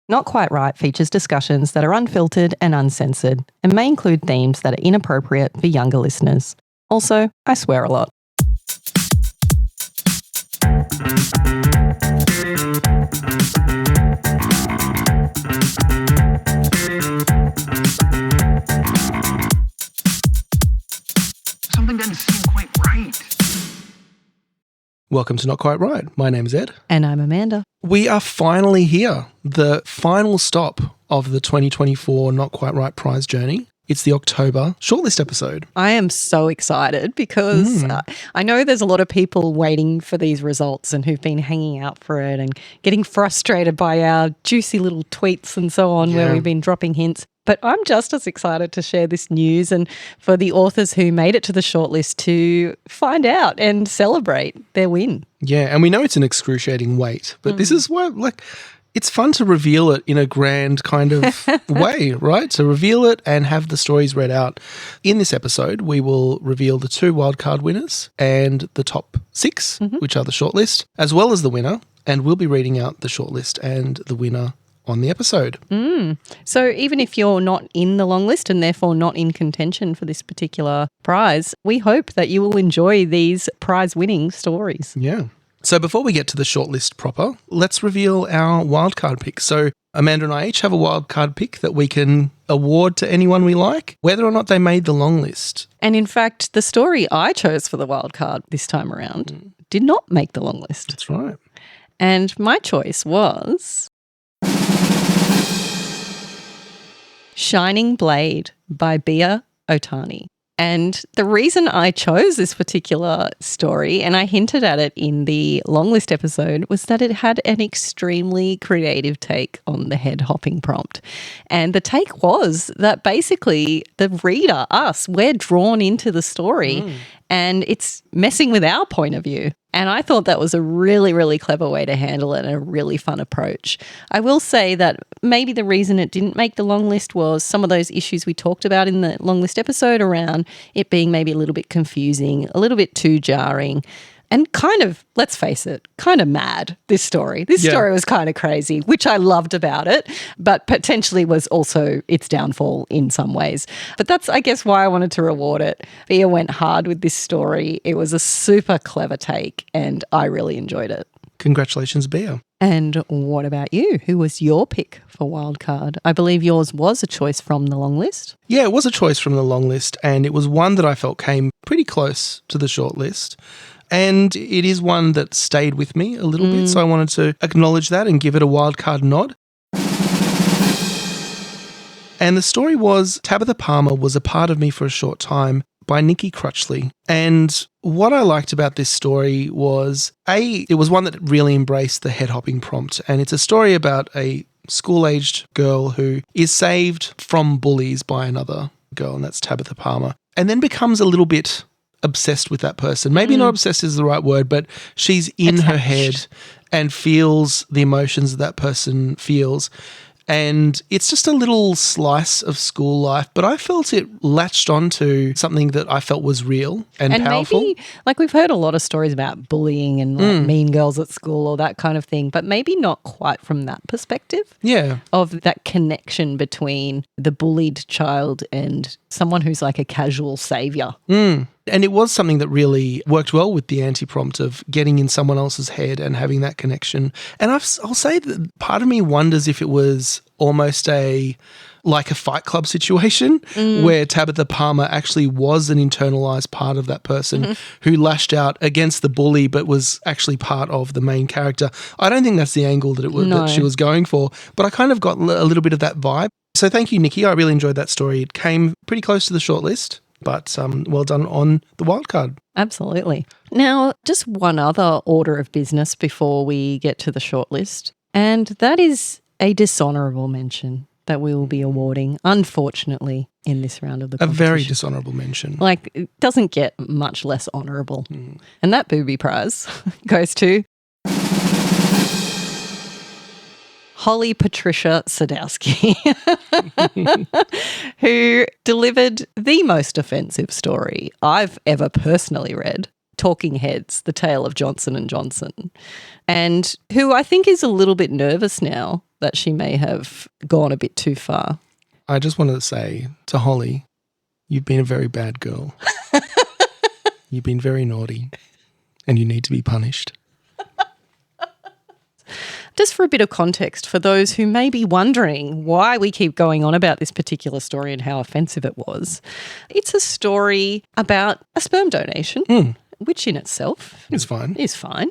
Not Quite Right features discussions that are unfiltered and uncensored and may include themes that are inappropriate for younger listeners. Also, I swear a lot. Something doesn't seem quite right. Welcome to Not Quite Right. My name is Ed. And I'm Amanda. We are finally here, the final stop of the 2024 Not Quite Right prize journey. It's the October shortlist episode. I am so excited because I know there's a lot of people waiting for these results and who've been hanging out for it and getting frustrated by our juicy little tweets and so on where we've been dropping hints. But I'm just as excited to share this news and for the authors who made it to the shortlist to find out and celebrate their win. Yeah, and we know it's an excruciating wait, but this is why, it's fun to reveal it in a grand kind of way, right? To reveal it and have the stories read out. In this episode, we will reveal the 2 wildcard winners and the top 6, which are the shortlist, as well as the winner, and we'll be reading out the shortlist and the winner on the episode. So even if you're not in the long list and therefore not in contention for this particular prize, we hope that you will enjoy these prize-winning stories. Yeah. So before we get to the shortlist proper, let's reveal our wildcard pick. So Amanda and I each have a wildcard pick that we can award to anyone we like, whether or not they made the long list. And in fact, the story I chose for the wildcard this time around did not make the long list. That's right. And my choice was Shining Blade by Bia Otani. And the reason I chose this particular story, and I hinted at it in the long list episode, was that it had an extremely creative take on the head hopping prompt. And the take was that basically the reader, us, we're drawn into the story and it's messing with our point of view. And I thought that was a really, really clever way to handle it and a really fun approach. I will say that maybe the reason it didn't make the long list was some of those issues we talked about in the long list episode around it being maybe a little bit confusing, a little bit too jarring, and kind of, let's face it, kind of mad, this story. This story was kind of crazy, which I loved about it, but potentially was also its downfall in some ways. But that's, I guess, why I wanted to reward it. Bia went hard with this story. It was a super clever take, and I really enjoyed it. Congratulations, Bia. And what about you? Who was your pick for wildcard? I believe yours was a choice from the long list. Yeah, it was a choice from the long list, and it was one that I felt came pretty close to the short list. And it is one that stayed with me a little bit, so I wanted to acknowledge that and give it a wildcard nod. And the story was Tabitha Palmer Was a Part of Me for a Short Time by Nikki Crutchley. And what I liked about this story was, it was one that really embraced the head hopping prompt. And it's a story about a school-aged girl who is saved from bullies by another girl, and that's Tabitha Palmer, and then becomes a little bit obsessed with that person. Maybe not obsessed is the right word, but she's in her head and feels the emotions that person feels. And it's just a little slice of school life, but I felt it latched onto something that I felt was real and powerful. Maybe, we've heard a lot of stories about bullying and mean girls at school or that kind of thing, but maybe not quite from that perspective. Yeah. Of that connection between the bullied child and someone who's like a casual saviour. And it was something that really worked well with the anti-prompt of getting in someone else's head and having that connection. And I'll say that part of me wonders if it was almost like a Fight Club situation where Tabitha Palmer actually was an internalized part of that person who lashed out against the bully but was actually part of the main character. I don't think that's the angle that she was going for, but I kind of got a little bit of that vibe. So thank you, Nikki. I really enjoyed that story. It came pretty close to the shortlist. But well done on the wildcard. Absolutely. Now, just one other order of business before we get to the shortlist, and that is a dishonourable mention that we will be awarding, unfortunately, in this round of the competition. A very dishonourable mention. It doesn't get much less honourable. And that booby prize goes to Holly Patricia Sadowski, who delivered the most offensive story I've ever personally read, Talking Heads, The Tale of Johnson & Johnson, and who I think is a little bit nervous now that she may have gone a bit too far. I just wanted to say to Holly, you've been a very bad girl. You've been very naughty and you need to be punished. Just for a bit of context for those who may be wondering why we keep going on about this particular story and how offensive it was, it's a story about a sperm donation, which in itself It's fine. is fine.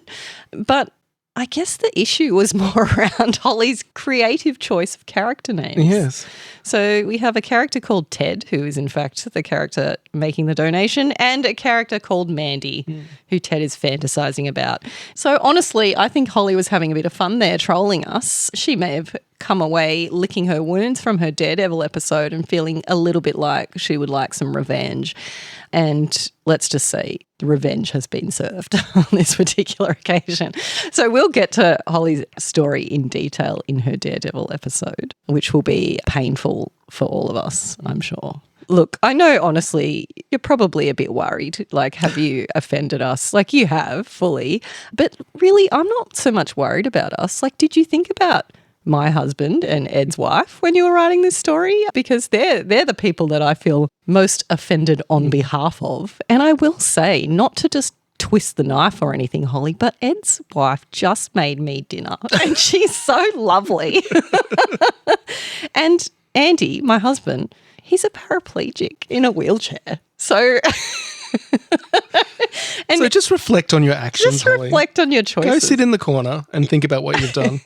But I guess the issue was more around Holly's creative choice of character names. Yes. So we have a character called Ted, who is in fact the character making the donation, and a character called Mandy, who Ted is fantasizing about. So honestly, I think Holly was having a bit of fun there trolling us. She may have come away licking her wounds from her Daredevil episode and feeling a little bit like she would like some revenge. And let's just say the revenge has been served on this particular occasion. So we'll get to Holly's story in detail in her Daredevil episode, which will be painful for all of us, I'm sure. Look, I know, honestly, you're probably a bit worried. Like, have you offended us? Like, you have fully. But really, I'm not so much worried about us. Like, did you think about my husband and Ed's wife when you were writing this story? Because they're the people that I feel most offended on behalf of. And I will say, not to just twist the knife or anything, Holly, but Ed's wife just made me dinner and she's so lovely. And Andy, my husband, he's a paraplegic in a wheelchair. So So just reflect on your actions, just Holly. reflect on your choices. Go sit in the corner and think about what you've done.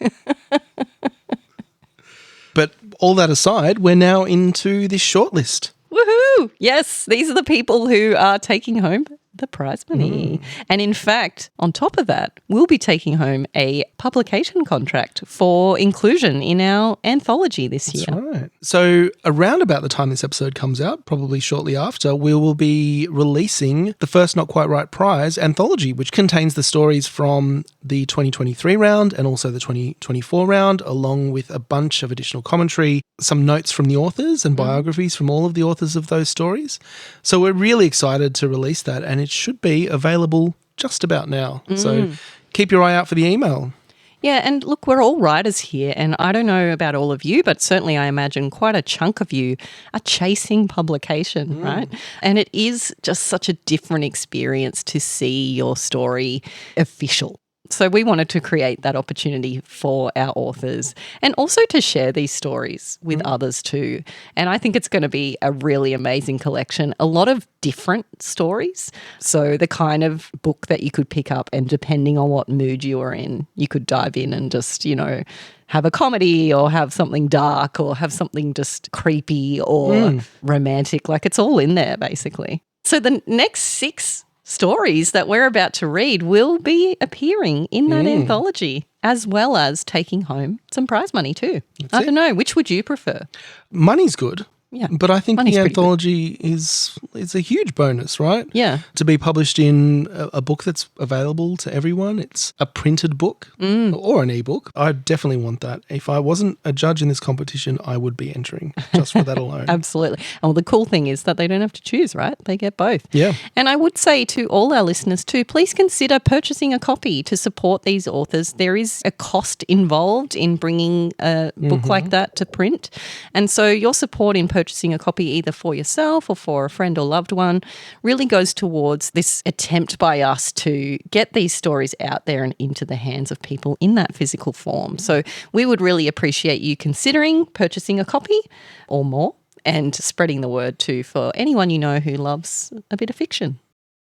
But all that aside, we're now into this shortlist. Woohoo! Yes, these are the people who are taking home the prize money. And in fact, on top of that, we'll be taking home a publication contract for inclusion in our anthology this year. That's right. So around about the time this episode comes out, probably shortly after, we will be releasing the First Not Quite Right Prize anthology, which contains the stories from the 2023 round and also the 2024 round, along with a bunch of additional commentary, some notes from the authors and biographies from all of the authors of those stories. So we're really excited to release that, and it should be available just about now. So keep your eye out for the email. Yeah, and look, we're all writers here, and I don't know about all of you, but certainly I imagine quite a chunk of you are chasing publication, right? And it is just such a different experience to see your story official. So we wanted to create that opportunity for our authors and also to share these stories with others too. And I think it's going to be a really amazing collection, a lot of different stories. So the kind of book that you could pick up and depending on what mood you are in, you could dive in and just, you know, have a comedy or have something dark or have something just creepy or romantic. Like it's all in there basically. So the next 6 stories that we're about to read will be appearing in that anthology, as well as taking home some prize money too. I don't know, which would you prefer? Money's good. Yeah. But I think Money's the pretty good. anthology is a huge bonus, right? Yeah. To be published in a book that's available to everyone. It's a printed book or an ebook. I definitely want that. If I wasn't a judge in this competition, I would be entering just for that alone. Absolutely. And well, the cool thing is that they don't have to choose, right? They get both. Yeah. And I would say to all our listeners too, please consider purchasing a copy to support these authors. There is a cost involved in bringing a book like that to print. And so your support in purchasing a copy either for yourself or for a friend or loved one really goes towards this attempt by us to get these stories out there and into the hands of people in that physical form. So we would really appreciate you considering purchasing a copy or more and spreading the word too for anyone you know who loves a bit of fiction.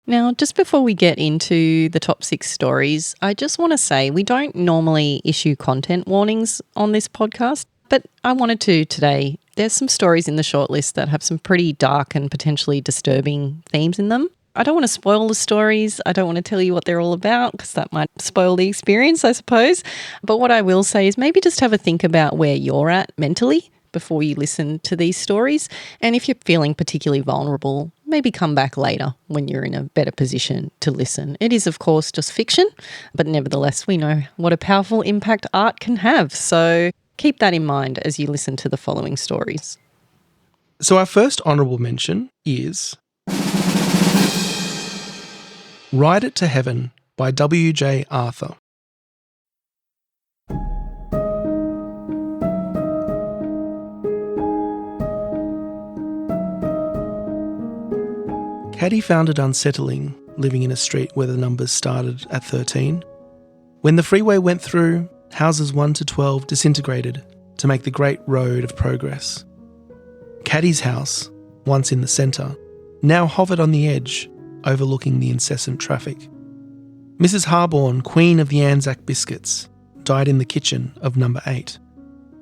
Now, just before we get into the top 6 stories, I just want to say we don't normally issue content warnings on this podcast, but I wanted to today. There's some stories in the shortlist that have some pretty dark and potentially disturbing themes in them. I don't want to spoil the stories. I don't want to tell you what they're all about because that might spoil the experience, I suppose. But what I will say is maybe just have a think about where you're at mentally before you listen to these stories. And if you're feeling particularly vulnerable, maybe come back later when you're in a better position to listen. It is, of course, just fiction, but nevertheless, we know what a powerful impact art can have. So keep that in mind as you listen to the following stories. So our first honourable mention is Ride It to Heaven by W.J. Arthur. Caddy found it unsettling living in a street where the numbers started at 13. When the freeway went through, houses 1 to 12 disintegrated to make the Great Road of Progress. Caddy's house, once in the centre, now hovered on the edge, overlooking the incessant traffic. Mrs. Harborne, queen of the Anzac biscuits, died in the kitchen of number 8.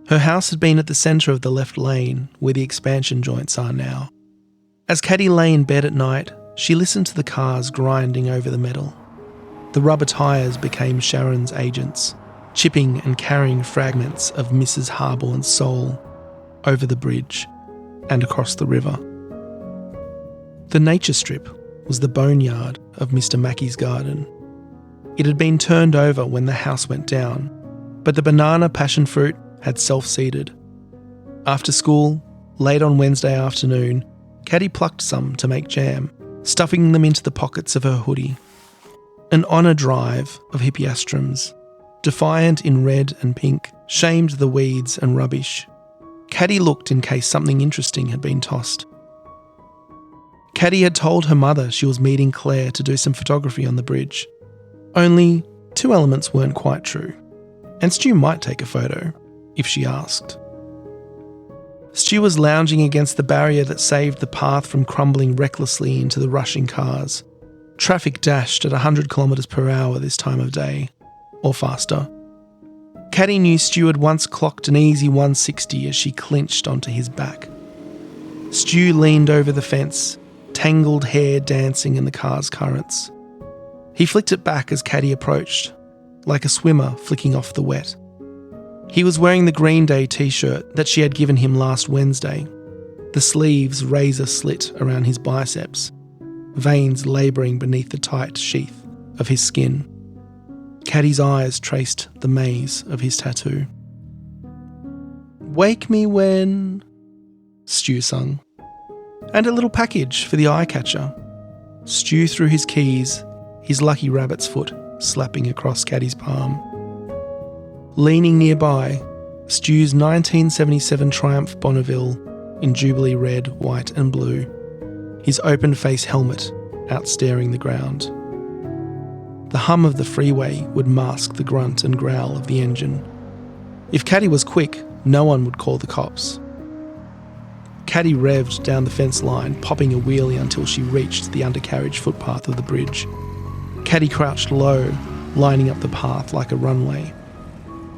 Her house had been at the centre of the left lane where the expansion joints are now. As Caddy lay in bed at night, she listened to the cars grinding over the metal. The rubber tyres became Sharon's agents, chipping and carrying fragments of Mrs. Harborne's soul over the bridge and across the river. The nature strip was the boneyard of Mr. Mackey's garden. It had been turned over when the house went down, but the banana passion fruit had self-seeded. After school, late on Wednesday afternoon, Caddy plucked some to make jam, stuffing them into the pockets of her hoodie. An honour drive of hippiastrums, defiant in red and pink, shamed the weeds and rubbish. Caddy looked in case something interesting had been tossed. Caddy had told her mother she was meeting Claire to do some photography on the bridge. Only 2 elements weren't quite true, and Stu might take a photo if she asked. Stu was lounging against the barrier that saved the path from crumbling recklessly into the rushing cars. Traffic dashed at 100 kilometres per hour this time of day, or faster. Caddy knew Stu had once clocked an easy 160 as she clinched onto his back. Stu leaned over the fence, tangled hair dancing in the car's currents. He flicked it back as Caddy approached, like a swimmer flicking off the wet. He was wearing the Green Day t-shirt that she had given him last Wednesday, the sleeves razor slit around his biceps, veins labouring beneath the tight sheath of his skin. Caddy's eyes traced the maze of his tattoo. "Wake me when..." Stu sung. "And a little package for the eye catcher." Stu threw his keys, his lucky rabbit's foot slapping across Caddy's palm. Leaning nearby, Stu's 1977 Triumph Bonneville in Jubilee red, white and blue, his open-face helmet outstaring the ground. The hum of the freeway would mask the grunt and growl of the engine. If Caddy was quick, no one would call the cops. Caddy revved down the fence line, popping a wheelie until she reached the undercarriage footpath of the bridge. Caddy crouched low, lining up the path like a runway.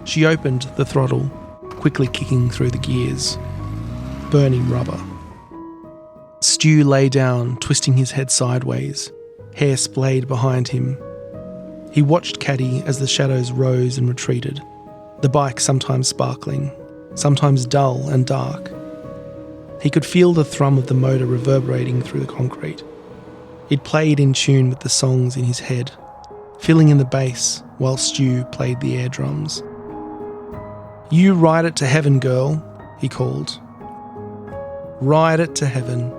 She opened the throttle, quickly kicking through the gears. Burning rubber. Stu lay down, twisting his head sideways, hair splayed behind him. He watched Caddy as the shadows rose and retreated, the bike sometimes sparkling, sometimes dull and dark. He could feel the thrum of the motor reverberating through the concrete. It played in tune with the songs in his head, filling in the bass while Stu played the air drums. "You ride it to heaven, girl," he called. "Ride it to heaven."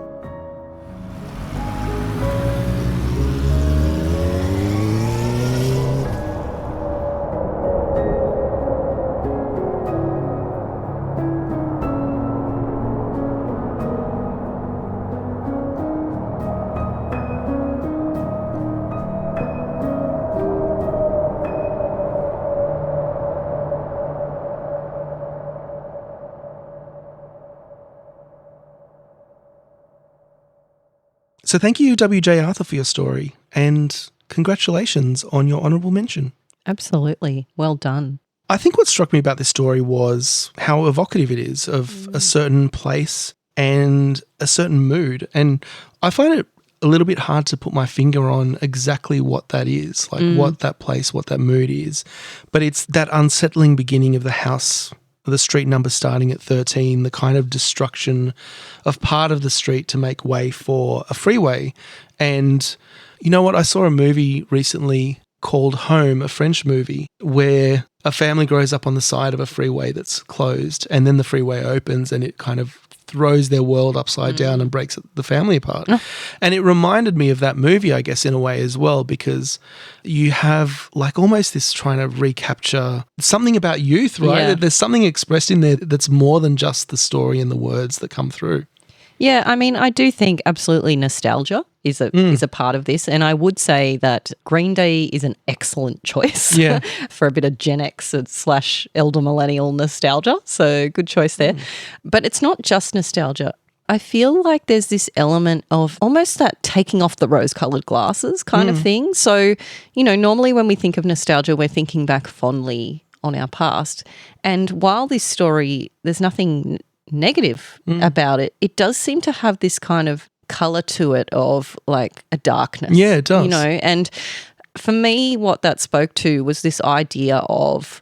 So thank you, W.J. Arthur, for your story, and congratulations on your honourable mention. Absolutely. Well done. I think what struck me about this story was how evocative it is of a certain place and a certain mood. And I find it a little bit hard to put my finger on exactly what that is, like what that place, what that mood is. But it's that unsettling beginning of the house, the street number starting at 13, the kind of destruction of part of the street to make way for a freeway. And you know what? I saw a movie recently called Home, a French movie, where a family grows up on the side of a freeway that's closed, and then the freeway opens and it kind of throws their world upside down and breaks the family apart. And it reminded me of that movie, I guess, in a way as well, because you have like almost this trying to recapture something about youth, right? Yeah. There's something expressed in there that's more than just the story and the words that come through. Yeah, I mean, I do think absolutely nostalgia is a part of this, and I would say that Green Day is an excellent choice for a bit of Gen X / elder millennial nostalgia. So good choice there. But it's not just nostalgia. I feel like there's this element of almost that taking off the rose-coloured glasses kind of thing. So, normally when we think of nostalgia, we're thinking back fondly on our past. And while this story, there's nothing negative about it, it does seem to have this kind of colour to it of like a darkness. Yeah, it does. And for me, what that spoke to was this idea of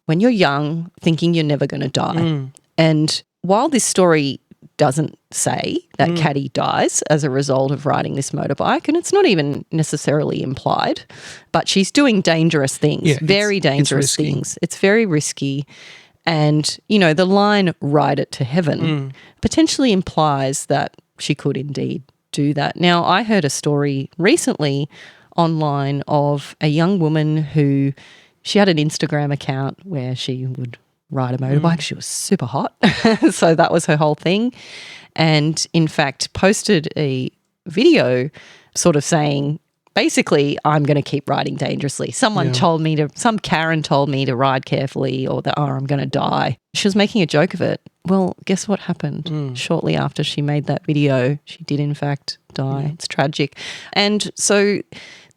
when you're young, thinking you're never going to die. And while this story doesn't say that Caddy dies as a result of riding this motorbike, and it's not even necessarily implied, but she's doing dangerous things, very dangerous things. It's very risky. And, the line "ride it to heaven" potentially implies that she could indeed do that. Now, I heard a story recently online of a young woman who, she had an Instagram account where she would ride a motorbike. She was super hot. So that was her whole thing. And in fact, posted a video sort of saying, basically, I'm going to keep riding dangerously. Some Karen told me to ride carefully, or that, I'm going to die. She was making a joke of it. Well, guess what happened? Shortly after she made that video, she did in fact die. It's tragic. And so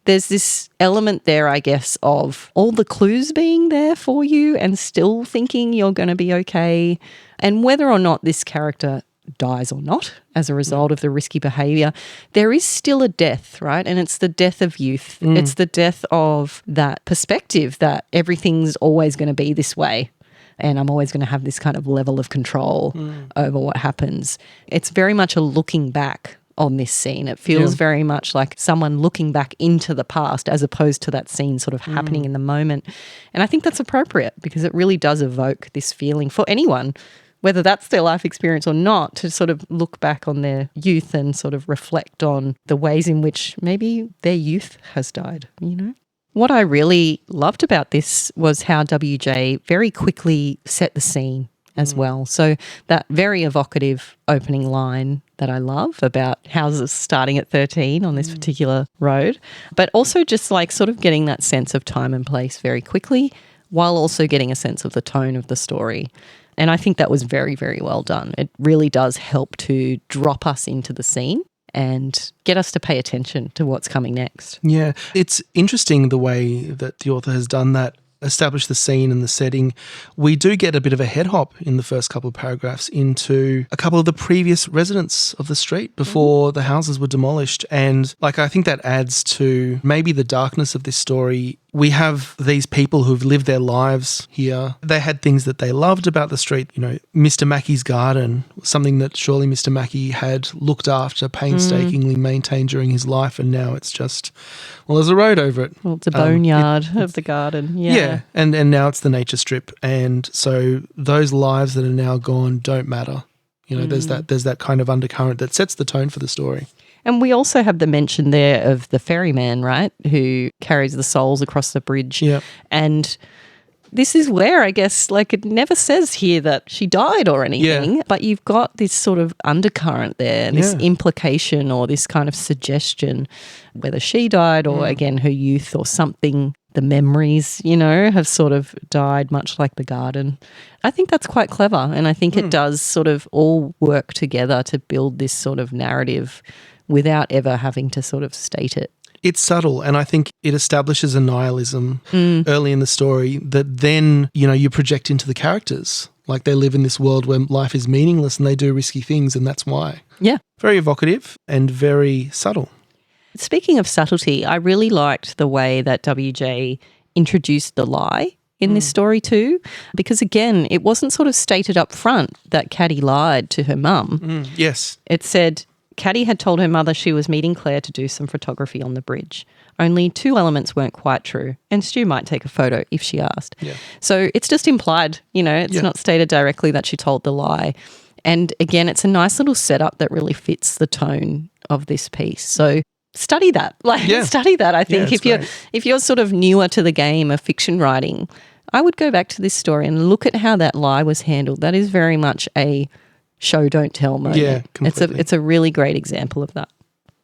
there's this element there, I guess, of all the clues being there for you and still thinking you're going to be okay. And whether or not this character dies or not as a result of the risky behaviour, there is still a death, right? And it's the death of youth. It's the death of that perspective that everything's always going to be this way and I'm always going to have this kind of level of control over what happens. It's very much a looking back on this scene. It feels very much like someone looking back into the past as opposed to that scene sort of happening in the moment. And I think that's appropriate because it really does evoke this feeling for anyone, whether that's their life experience or not, to sort of look back on their youth and sort of reflect on the ways in which maybe their youth has died, What I really loved about this was how WJ very quickly set the scene as well. So that very evocative opening line that I love about houses starting at 13 on this particular road, but also just like sort of getting that sense of time and place very quickly while also getting a sense of the tone of the story. And I think that was very, very well done. It really does help to drop us into the scene and get us to pay attention to what's coming next. Yeah, it's interesting the way that the author has done that, establish the scene and the setting. We do get a bit of a head hop in the first couple of paragraphs into a couple of the previous residents of the street before the houses were demolished. And I think that adds to maybe the darkness of this story. We have these people who've lived their lives here. They had things that they loved about the street. Mr. Mackey's garden was something that surely Mr. Mackey had looked after, painstakingly maintained during his life, and now it's just, there's a road over it. Well, it's a boneyard of the garden. Yeah, and now it's the nature strip. And so those lives that are now gone don't matter. There's that kind of undercurrent that sets the tone for the story. And we also have the mention there of the ferryman, right, who carries the souls across the bridge. Yeah. And this is where, I guess, it never says here that she died or anything, but you've got this sort of undercurrent there, this implication or this kind of suggestion, whether she died or, again, her youth or something, the memories, have sort of died, much like the garden. I think that's quite clever, and I think it does sort of all work together to build this sort of narrative without ever having to sort of state it. It's subtle, and I think it establishes a nihilism early in the story that then, you project into the characters. Like they live in this world where life is meaningless and they do risky things, and that's why. Yeah. Very evocative and very subtle. Speaking of subtlety, I really liked the way that WJ introduced the lie in this story too, because again, it wasn't sort of stated up front that Caddy lied to her mum. Yes. It said Caddy had told her mother she was meeting Claire to do some photography on the bridge. Only two elements weren't quite true, and Stu might take a photo if she asked. Yeah. So it's just implied, it's not stated directly that she told the lie. And again, it's a nice little setup that really fits the tone of this piece. So study that. Study that, I think. If you're sort of newer to the game of fiction writing, I would go back to this story and look at how that lie was handled. That is very much a show don't tell moment. Yeah, completely. It's a really great example of that.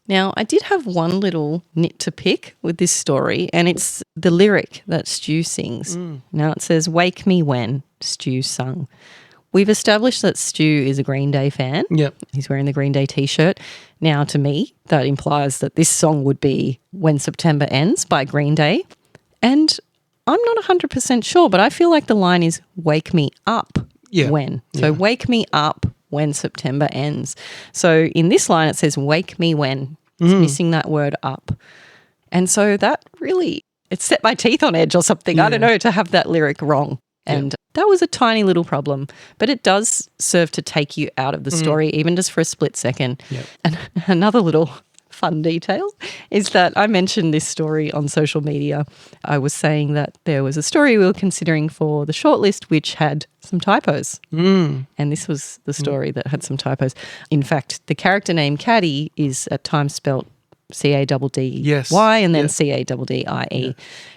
Now, I did have one little nit to pick with this story, and it's the lyric that Stu sings. Now, it says, "Wake me when," Stu sung. We've established that Stu is a Green Day fan. Yep. He's wearing the Green Day T-shirt. Now, to me, that implies that this song would be When September Ends by Green Day. And I'm not 100% sure, but I feel like the line is "Wake me up when." So wake me up when September ends. So in this line, it says "wake me when." It's missing that word "up." And so that really, it set my teeth on edge or something. I don't know, to have that lyric wrong. And that was a tiny little problem, but it does serve to take you out of the story, even just for a split second. Yep. And another little fun detail is that I mentioned this story on social media. I was saying that there was a story we were considering for the shortlist which had some typos. And this was the story that had some typos. In fact, the character name Caddy is at times spelt C-A-D-D-Y and then C-A-D-D-I-E.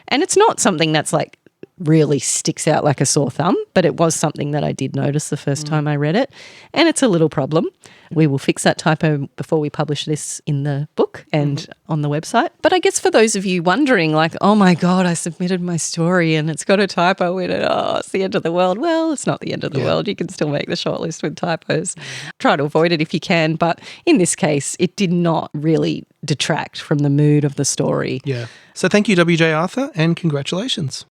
And it's not something that's like really sticks out like a sore thumb, but it was something that I did notice the first time I read it, and it's a little problem. We will fix that typo before we publish this in the book and on the website. But I guess for those of you wondering, like, oh my God, I submitted my story and it's got a typo in it. Oh, it's the end of the world. Well, it's not the end of the world. You can still make the shortlist with typos. Try to avoid it if you can. But in this case, it did not really detract from the mood of the story. Yeah. So thank you, W.J. Arthur, and congratulations.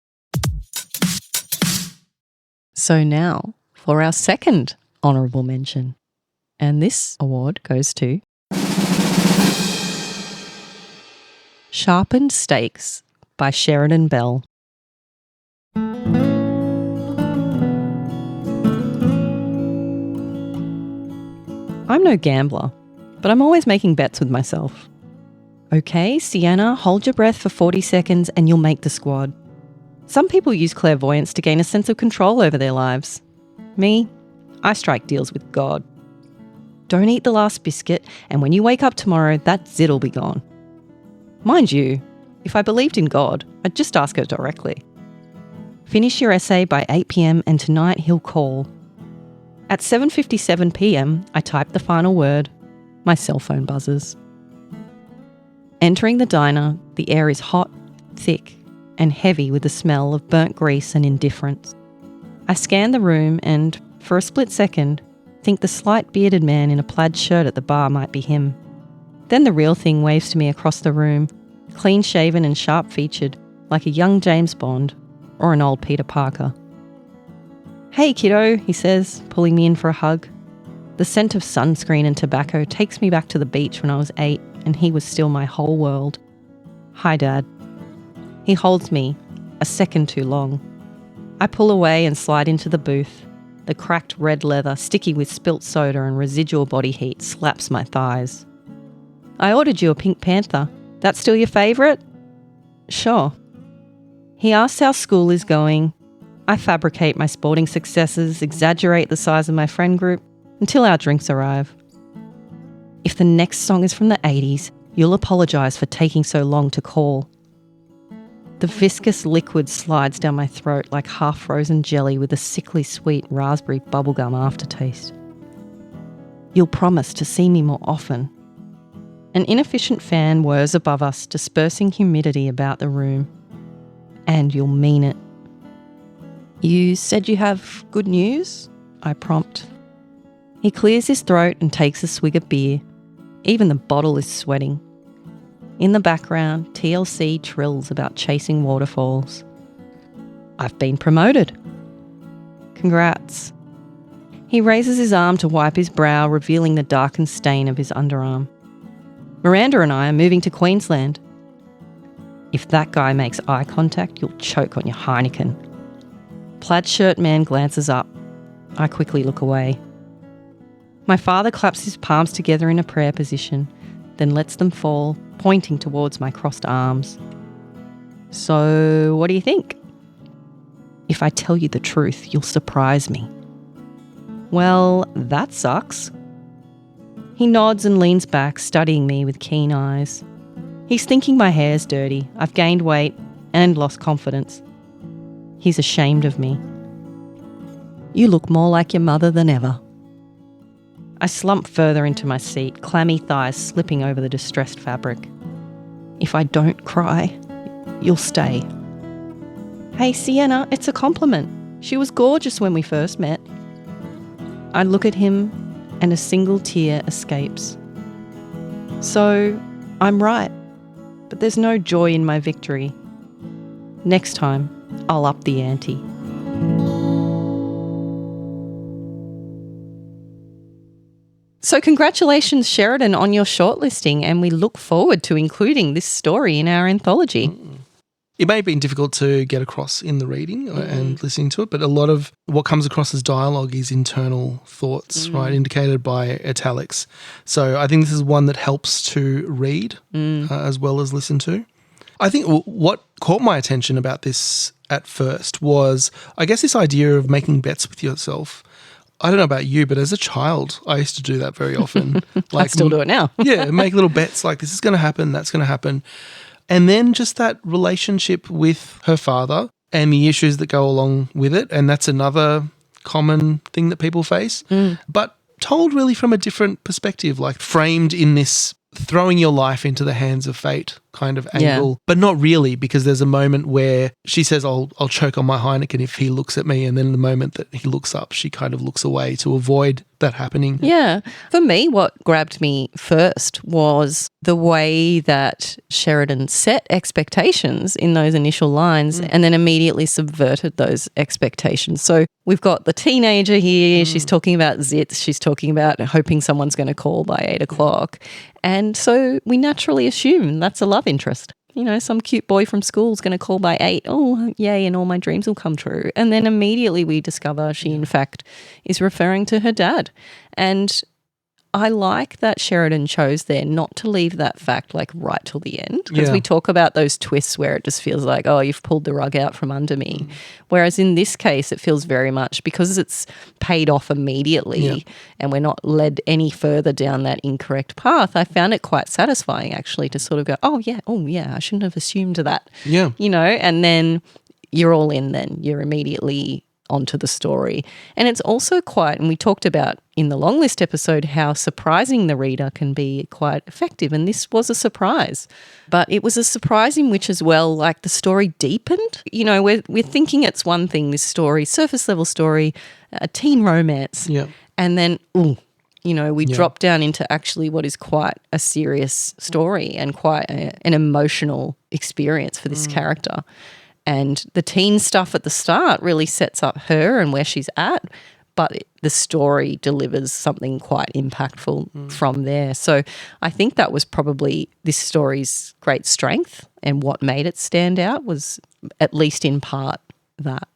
So now for our second honourable mention. And this award goes to Sharpened Stakes by Sheridan Bell. I'm no gambler, but I'm always making bets with myself. Okay, Sienna, hold your breath for 40 seconds and you'll make the squad. Some people use clairvoyance to gain a sense of control over their lives. Me, I strike deals with God. Don't eat the last biscuit, and when you wake up tomorrow, that zit'll be gone. Mind you, if I believed in God, I'd just ask her directly. Finish your essay by 8 p.m. and tonight he'll call. At 7:57 p.m, I type the final word. My cell phone buzzes. Entering the diner, the air is hot, thick, and heavy with the smell of burnt grease and indifference. I scan the room and, for a split second, think the slight bearded man in a plaid shirt at the bar might be him. Then the real thing waves to me across the room, clean-shaven and sharp-featured, like a young James Bond or an old Peter Parker. "Hey, kiddo," he says, pulling me in for a hug. The scent of sunscreen and tobacco takes me back to the beach when I was 8 and he was still my whole world. "Hi, Dad." He holds me, a second too long. I pull away and slide into the booth. The cracked red leather, sticky with spilt soda and residual body heat, slaps my thighs. "I ordered you a Pink Panther. That's still your favourite?" "Sure." He asks how school is going. I fabricate my sporting successes, exaggerate the size of my friend group, until our drinks arrive. "If the next song is from the 80s, you'll apologise for taking so long to call." The viscous liquid slides down my throat like half-frozen jelly with a sickly sweet raspberry bubblegum aftertaste. "You'll promise to see me more often." An inefficient fan whirs above us, dispersing humidity about the room. "And you'll mean it." "You said you have good news?" I prompt. He clears his throat and takes a swig of beer. Even the bottle is sweating. In the background, TLC trills about chasing waterfalls. "I've been promoted." "Congrats." He raises his arm to wipe his brow, revealing the darkened stain of his underarm. "Miranda and I are moving to Queensland." "If that guy makes eye contact, you'll choke on your Heineken." Plaid shirt man glances up. I quickly look away. My father claps his palms together in a prayer position, then lets them fall, pointing towards my crossed arms. "So, what do you think?" "If I tell you the truth, you'll surprise me." "Well, that sucks." He nods and leans back, studying me with keen eyes. He's thinking my hair's dirty, I've gained weight, and lost confidence. He's ashamed of me. "You look more like your mother than ever." I slump further into my seat, clammy thighs slipping over the distressed fabric. If I don't cry, you'll stay. Hey, Sienna, it's a compliment. She was gorgeous when we first met. I look at him and a single tear escapes. So, I'm right, but there's no joy in my victory. Next time, I'll up the ante. So congratulations, Sheridan, on your shortlisting, and we look forward to including this story in our anthology. It may have been difficult to get across in the reading and listening to it, but a lot of what comes across as dialogue is internal thoughts, right, indicated by italics. So I think this is one that helps to read as well as listen to. I think what caught my attention about this at first was, I guess, this idea of making bets with yourself. I don't know about you, but as a child, I used to do that very often. I still do it now. Yeah, make little bets like this is going to happen, that's going to happen. And then just that relationship with her father and the issues that go along with it. And that's another common thing that people face, but told really from a different perspective, like framed in this throwing your life into the hands of fate kind of angle, but not really, because there's a moment where she says, I'll choke on my Heineken if he looks at me. And then the moment that he looks up, she kind of looks away to avoid that happening. Yeah. For me, what grabbed me first was the way that Sheridan set expectations in those initial lines and then immediately subverted those expectations. So we've got the teenager here. She's talking about zits. She's talking about hoping someone's going to call by 8 o'clock. And so we naturally assume that's a love interest. You know, some cute boy from school is going to call by 8. Oh, yay, and all my dreams will come true. And then immediately we discover she, in fact, is referring to her dad. And I like that Sheridan chose there not to leave that fact like right till the end, because we talk about those twists where it just feels like, oh, you've pulled the rug out from under me. Whereas in this case, it feels very much, because it's paid off immediately and we're not led any further down that incorrect path. I found it quite satisfying actually to sort of go, oh yeah, I shouldn't have assumed that. Yeah. You know, and then you're all in then. You're immediately onto the story. And it's also quite, and we talked about in the long list episode, how surprising the reader can be quite effective. And this was a surprise. But it was a surprise in which as well, like the story deepened. You know, we're thinking it's one thing, this story, surface level story, a teen romance. Yeah. And then, you know, we drop down into actually what is quite a serious story and quite an emotional experience for this character. And the teen stuff at the start really sets up her and where she's at, but the story delivers something quite impactful from there. So I think that was probably this story's great strength, and what made it stand out was at least in part that.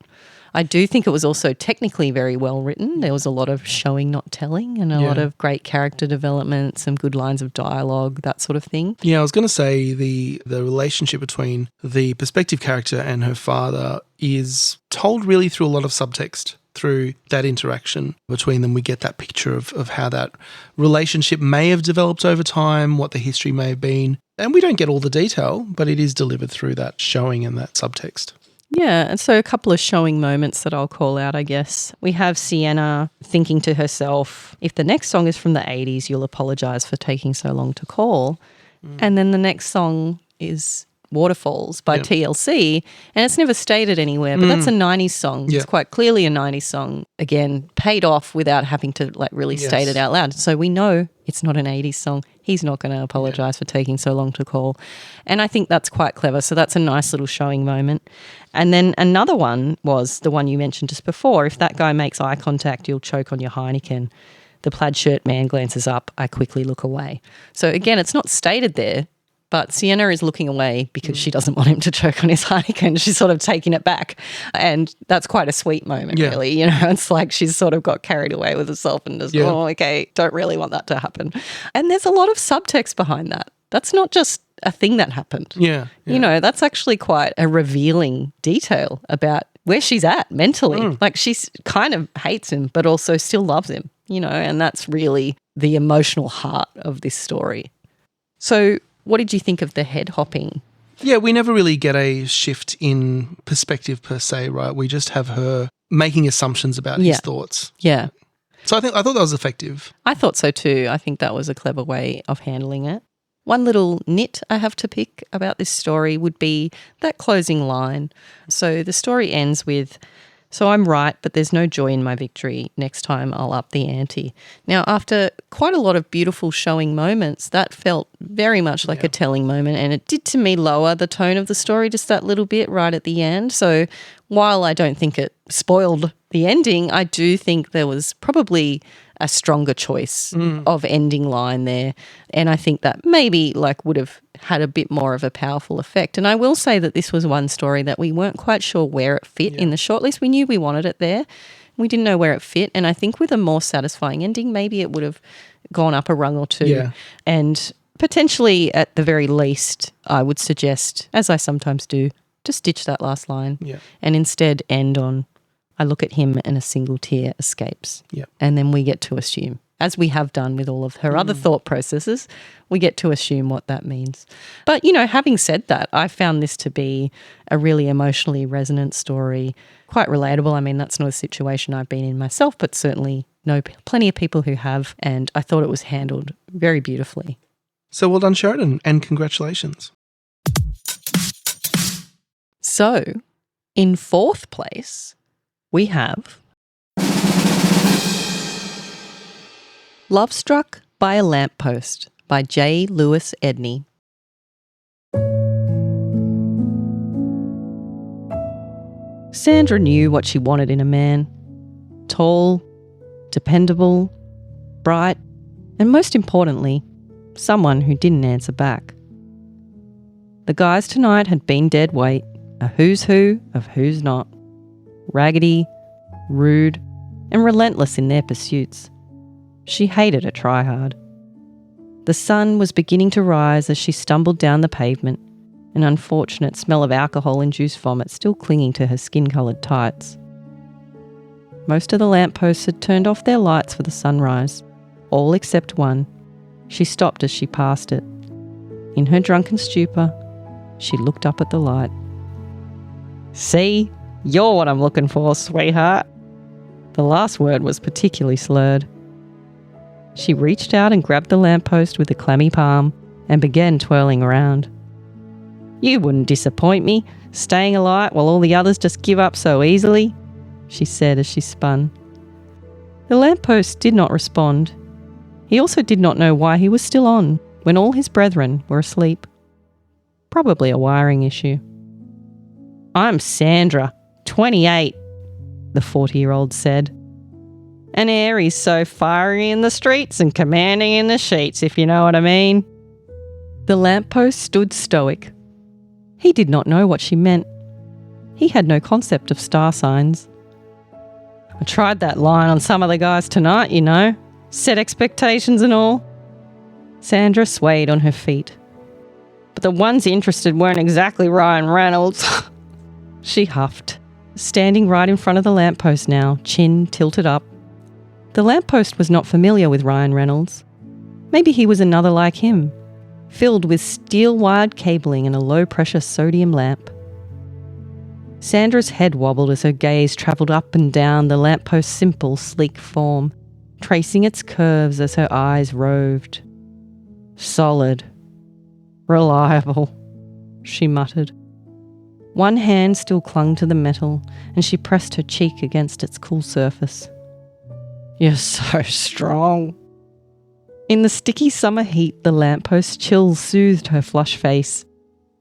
I do think it was also technically very well written. There was a lot of showing, not telling, and a lot of great character development, some good lines of dialogue, that sort of thing. Yeah, I was going to say the relationship between the perspective character and her father is told really through a lot of subtext. Through that interaction between them, we get that picture of how that relationship may have developed over time, what the history may have been. And we don't get all the detail, but it is delivered through that showing and that subtext. Yeah, and so a couple of showing moments that I'll call out, I guess. We have Sienna thinking to herself, if the next song is from the 80s, you'll apologise for taking so long to call. And then the next song is Waterfalls by TLC, and it's never stated anywhere, but that's a 90s song. It's quite clearly a 90s song. Again, paid off without having to like really state it out loud. So we know it's not an 80s song. He's not going to apologise for taking so long to call. And I think that's quite clever. So that's a nice little showing moment. And then another one was the one you mentioned just before. If that guy makes eye contact, you'll choke on your Heineken. The plaid shirt man glances up. I quickly look away. So again, it's not stated there, but Sienna is looking away because she doesn't want him to choke on his Heineken. She's sort of taking it back. And that's quite a sweet moment, really. You know, it's like she's sort of got carried away with herself and just, oh, okay, don't really want that to happen. And there's a lot of subtext behind that. That's not just a thing that happened. You know, that's actually quite a revealing detail about where she's at mentally. Like she's kind of hates him, but also still loves him, you know, and that's really the emotional heart of this story. So what did you think of the head hopping? Yeah, we never really get a shift in perspective per se, right? We just have her making assumptions about his thoughts. Yeah. So I thought that was effective. I thought so too. I think that was a clever way of handling it. One little nit I have to pick about this story would be that closing line. So the story ends with, "So I'm right, but there's no joy in my victory. Next time I'll up the ante." Now, after quite a lot of beautiful showing moments, that felt very much like a telling moment, and it did to me lower the tone of the story just that little bit right at the end. So while I don't think it spoiled the ending, I do think there was probably a stronger choice of ending line there. And I think that maybe would have had a bit more of a powerful effect. And I will say that this was one story that we weren't quite sure where it fit in the shortlist. We knew we wanted it there. We didn't know where it fit. And I think with a more satisfying ending, maybe it would have gone up a rung or two. Yeah. And potentially, at the very least, I would suggest, as I sometimes do, just ditch that last line and instead end on, "I look at him and a single tear escapes." Yeah. And then we get to assume, as we have done with all of her other thought processes, we get to assume what that means. But, having said that, I found this to be a really emotionally resonant story, quite relatable. I mean, that's not a situation I've been in myself, but certainly know plenty of people who have, and I thought it was handled very beautifully. So well done, Sheridan, and congratulations. So, in fourth place, we have Love Struck by a Lamppost by J. Lewis Edney. Sandra knew what she wanted in a man. Tall, dependable, bright, and most importantly, someone who didn't answer back. The guys tonight had been dead weight, a who's who of who's not. Raggedy, rude, and relentless in their pursuits. She hated a tryhard. The sun was beginning to rise as she stumbled down the pavement, an unfortunate smell of alcohol-induced vomit still clinging to her skin-coloured tights. Most of the lampposts had turned off their lights for the sunrise, all except one. She stopped as she passed it. In her drunken stupor, she looked up at the light. "See? You're what I'm looking for, sweetheart." The last word was particularly slurred. She reached out and grabbed the lamppost with a clammy palm and began twirling around. "You wouldn't disappoint me, staying alight while all the others just give up so easily," she said as she spun. The lamppost did not respond. He also did not know why he was still on when all his brethren were asleep. Probably a wiring issue. "I'm Sandra, 28, the 40-year-old said. "An Aries so fiery in the streets and commanding in the sheets, if you know what I mean." The lamppost stood stoic. He did not know what she meant. He had no concept of star signs. "I tried that line on some of the guys tonight, set expectations and all." Sandra swayed on her feet. "But the ones interested weren't exactly Ryan Reynolds." She huffed, standing right in front of the lamppost now, chin tilted up. The lamppost was not familiar with Ryan Reynolds. Maybe he was another like him, filled with steel-wired cabling and a low-pressure sodium lamp. Sandra's head wobbled as her gaze travelled up and down the lampost's simple, sleek form, tracing its curves as her eyes roved. "Solid. Reliable," she muttered. One hand still clung to the metal, and she pressed her cheek against its cool surface. "You're so strong." In the sticky summer heat, the lamppost chill soothed her flushed face.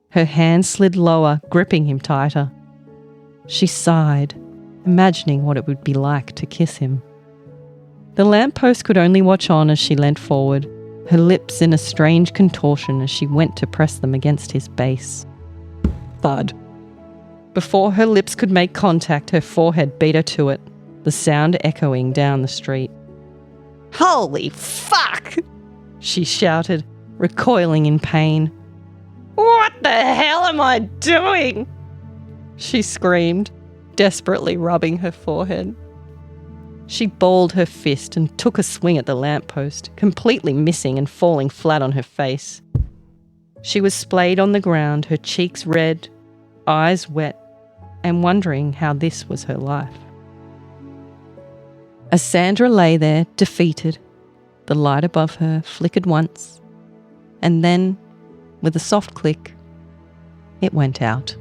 Her hand slid lower, gripping him tighter. She sighed, imagining what it would be like to kiss him. The lamppost could only watch on as she leant forward, her lips in a strange contortion as she went to press them against his base. Thud. Before her lips could make contact, her forehead beat her to it, the sound echoing down the street. "Holy fuck!" she shouted, recoiling in pain. "What the hell am I doing?" she screamed, desperately rubbing her forehead. She balled her fist and took a swing at the lamppost, completely missing and falling flat on her face. She was splayed on the ground, her cheeks red, eyes wet, and wondering how this was her life. As Sandra lay there, defeated, the light above her flickered once, and then, with a soft click, it went out.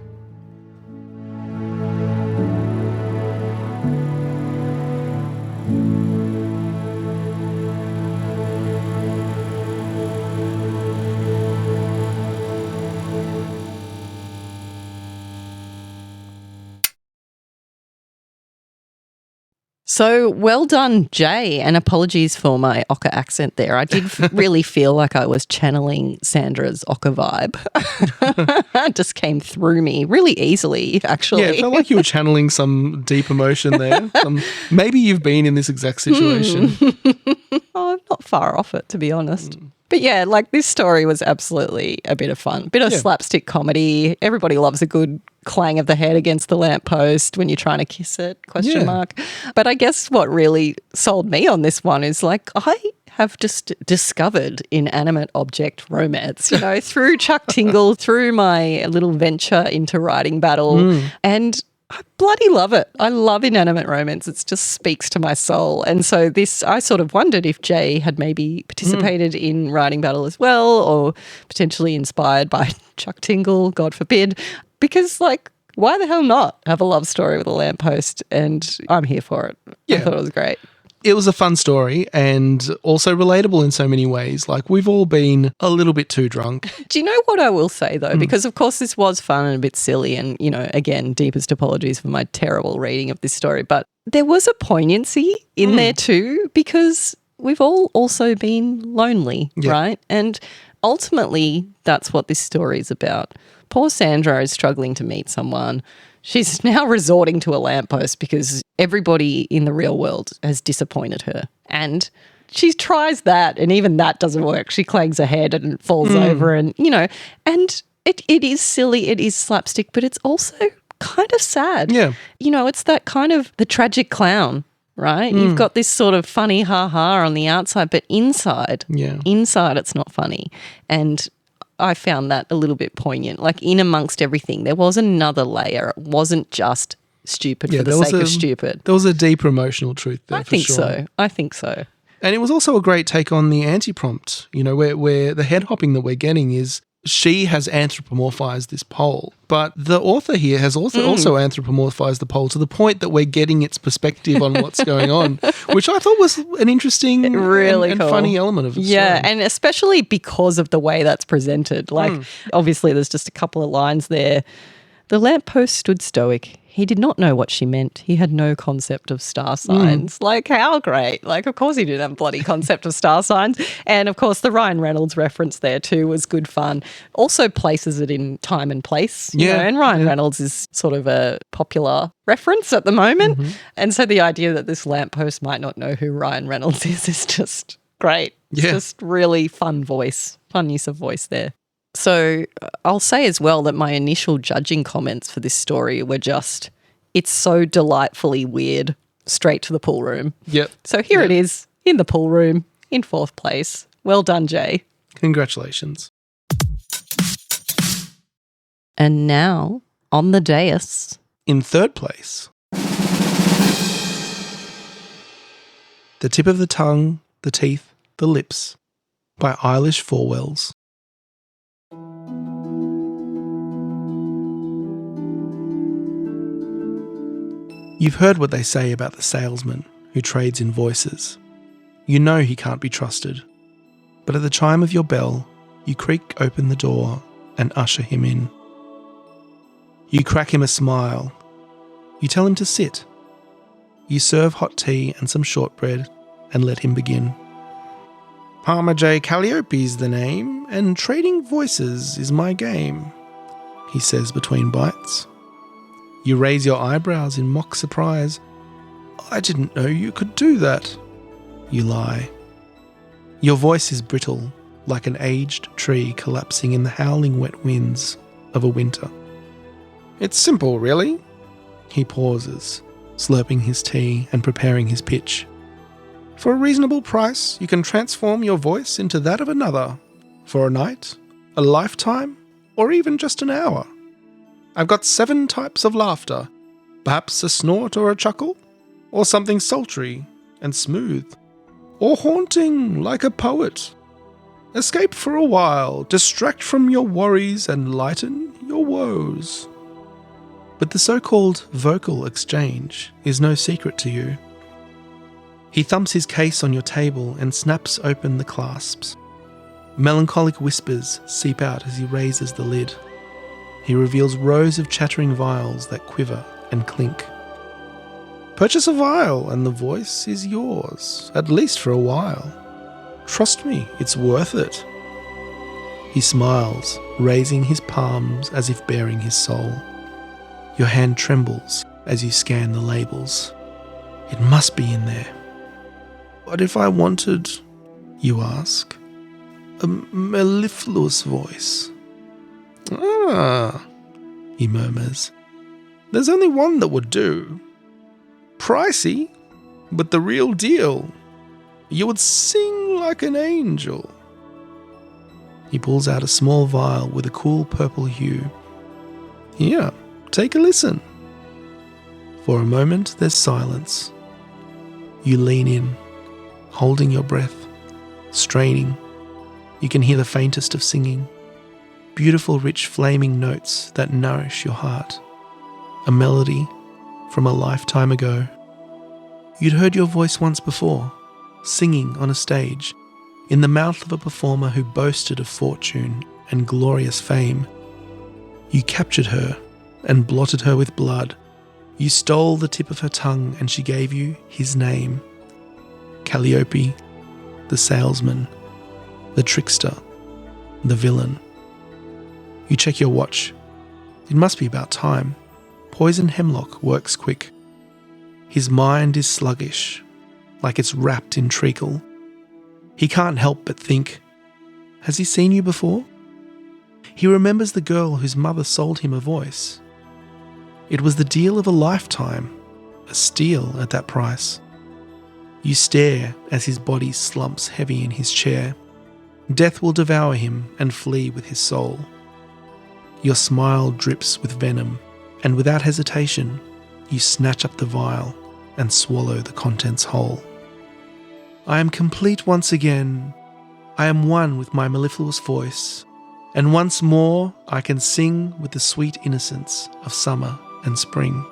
So well done, Jay, and apologies for my Ocker accent there. I did really feel like I was channeling Sandra's Ocker vibe. It just came through me really easily, actually. Yeah, it felt like you were channeling some deep emotion there. Maybe you've been in this exact situation. Oh, I'm not far off it, to be honest. But yeah, like this story was absolutely a bit of fun. Bit of slapstick comedy. Everybody loves a good clang of the head against the lamppost when you're trying to kiss it, question mark. But I guess what really sold me on this one is like I have just discovered inanimate object romance, you know, through Chuck Tingle, through my little venture into writing battle. And I bloody love it. I love inanimate romance. It just speaks to my soul. And so I sort of wondered if Jay had maybe participated in writing battle as well, or potentially inspired by Chuck Tingle, God forbid. Because, like, why the hell not have a love story with a lamppost? And I'm here for it. Yeah. I thought it was great. It was a fun story and also relatable in so many ways. Like, we've all been a little bit too drunk. Do you know what I will say, though? Because, of course, this was fun and a bit silly and, you know, again, deepest apologies for my terrible reading of this story. But there was a poignancy in there too, because we've all also been lonely, right? And ultimately, that's what this story is about. Poor Sandra is struggling to meet someone. She's now resorting to a lamppost because everybody in the real world has disappointed her. And she tries that, and even that doesn't work. She clangs her head and falls over and, you know, and it is silly, it is slapstick, but it's also kind of sad. Yeah. You know, it's that kind of the tragic clown, right? You've got this sort of funny ha-ha on the outside, but inside it's not funny. And I found that a little bit poignant. Like, in amongst everything, there was another layer. It wasn't just stupid for the sake of stupid. There was a deeper emotional truth there, I think so. And it was also a great take on the anti-prompt, you know, where the head hopping that we're getting is she has anthropomorphized this pole, but the author here has also anthropomorphized the pole to the point that we're getting its perspective on what's going on, which I thought was an interesting and cool. funny element of the story. Yeah, and especially because of the way that's presented. Like, obviously there's just a couple of lines there. The lamppost stood stoic. He did not know what she meant. He had no concept of star signs. Like, how great. Like, of course he didn't have a bloody concept of star signs. And, of course, the Ryan Reynolds reference there too was good fun. Also places it in time and place. You know, and Ryan Reynolds is sort of a popular reference at the moment. And so the idea that this lamppost might not know who Ryan Reynolds is just great. It's just really fun use of voice there. So I'll say as well that my initial judging comments for this story were just, it's so delightfully weird, straight to the pool room. Yep. So here it is, in the pool room, in 4th place. Well done, Jay. Congratulations. And now, on the dais. In 3rd place. The Tip of the Tongue, the Teeth, the Lips by Eilish Forwells. You've heard what they say about the salesman who trades in voices. You know he can't be trusted. But at the chime of your bell, you creak open the door and usher him in. You crack him a smile. You tell him to sit. You serve hot tea and some shortbread and let him begin. Palmer J. Calliope's the name, and trading voices is my game, he says between bites. You raise your eyebrows in mock surprise. I didn't know you could do that. You lie. Your voice is brittle, like an aged tree collapsing in the howling wet winds of a winter. It's simple, really. He pauses, slurping his tea and preparing his pitch. For a reasonable price, you can transform your voice into that of another. For a night, a lifetime, or even just an hour. I've got 7 types of laughter. Perhaps a snort or a chuckle, or something sultry, and smooth, or haunting like a poet. Escape for a while, distract from your worries and lighten your woes. But the so-called vocal exchange is no secret to you. He thumps his case on your table and snaps open the clasps. Melancholic whispers seep out as he raises the lid. He reveals rows of chattering vials that quiver and clink. Purchase a vial and the voice is yours, at least for a while. Trust me, it's worth it. He smiles, raising his palms as if bearing his soul. Your hand trembles as you scan the labels. It must be in there. What if I wanted, you ask? A mellifluous voice. Ah, he murmurs. There's only one that would do. Pricey, but the real deal. You would sing like an angel. He pulls out a small vial with a cool purple hue. Here, take a listen. For a moment, there's silence. You lean in, holding your breath, straining. You can hear the faintest of singing. Beautiful, rich, flaming notes that nourish your heart. A melody from a lifetime ago. You'd heard your voice once before, singing on a stage, in the mouth of a performer who boasted of fortune and glorious fame. You captured her and blotted her with blood. You stole the tip of her tongue and she gave you his name. Calliope, the salesman, the trickster, the villain. You check your watch. It must be about time. Poison hemlock works quick. His mind is sluggish, like it's wrapped in treacle. He can't help but think, has he seen you before? He remembers the girl whose mother sold him a voice. It was the deal of a lifetime, a steal at that price. You stare as his body slumps heavy in his chair. Death will devour him and flee with his soul. Your smile drips with venom, and without hesitation, you snatch up the vial and swallow the contents whole. I am complete once again. I am one with my mellifluous voice, and once more I can sing with the sweet innocence of summer and spring.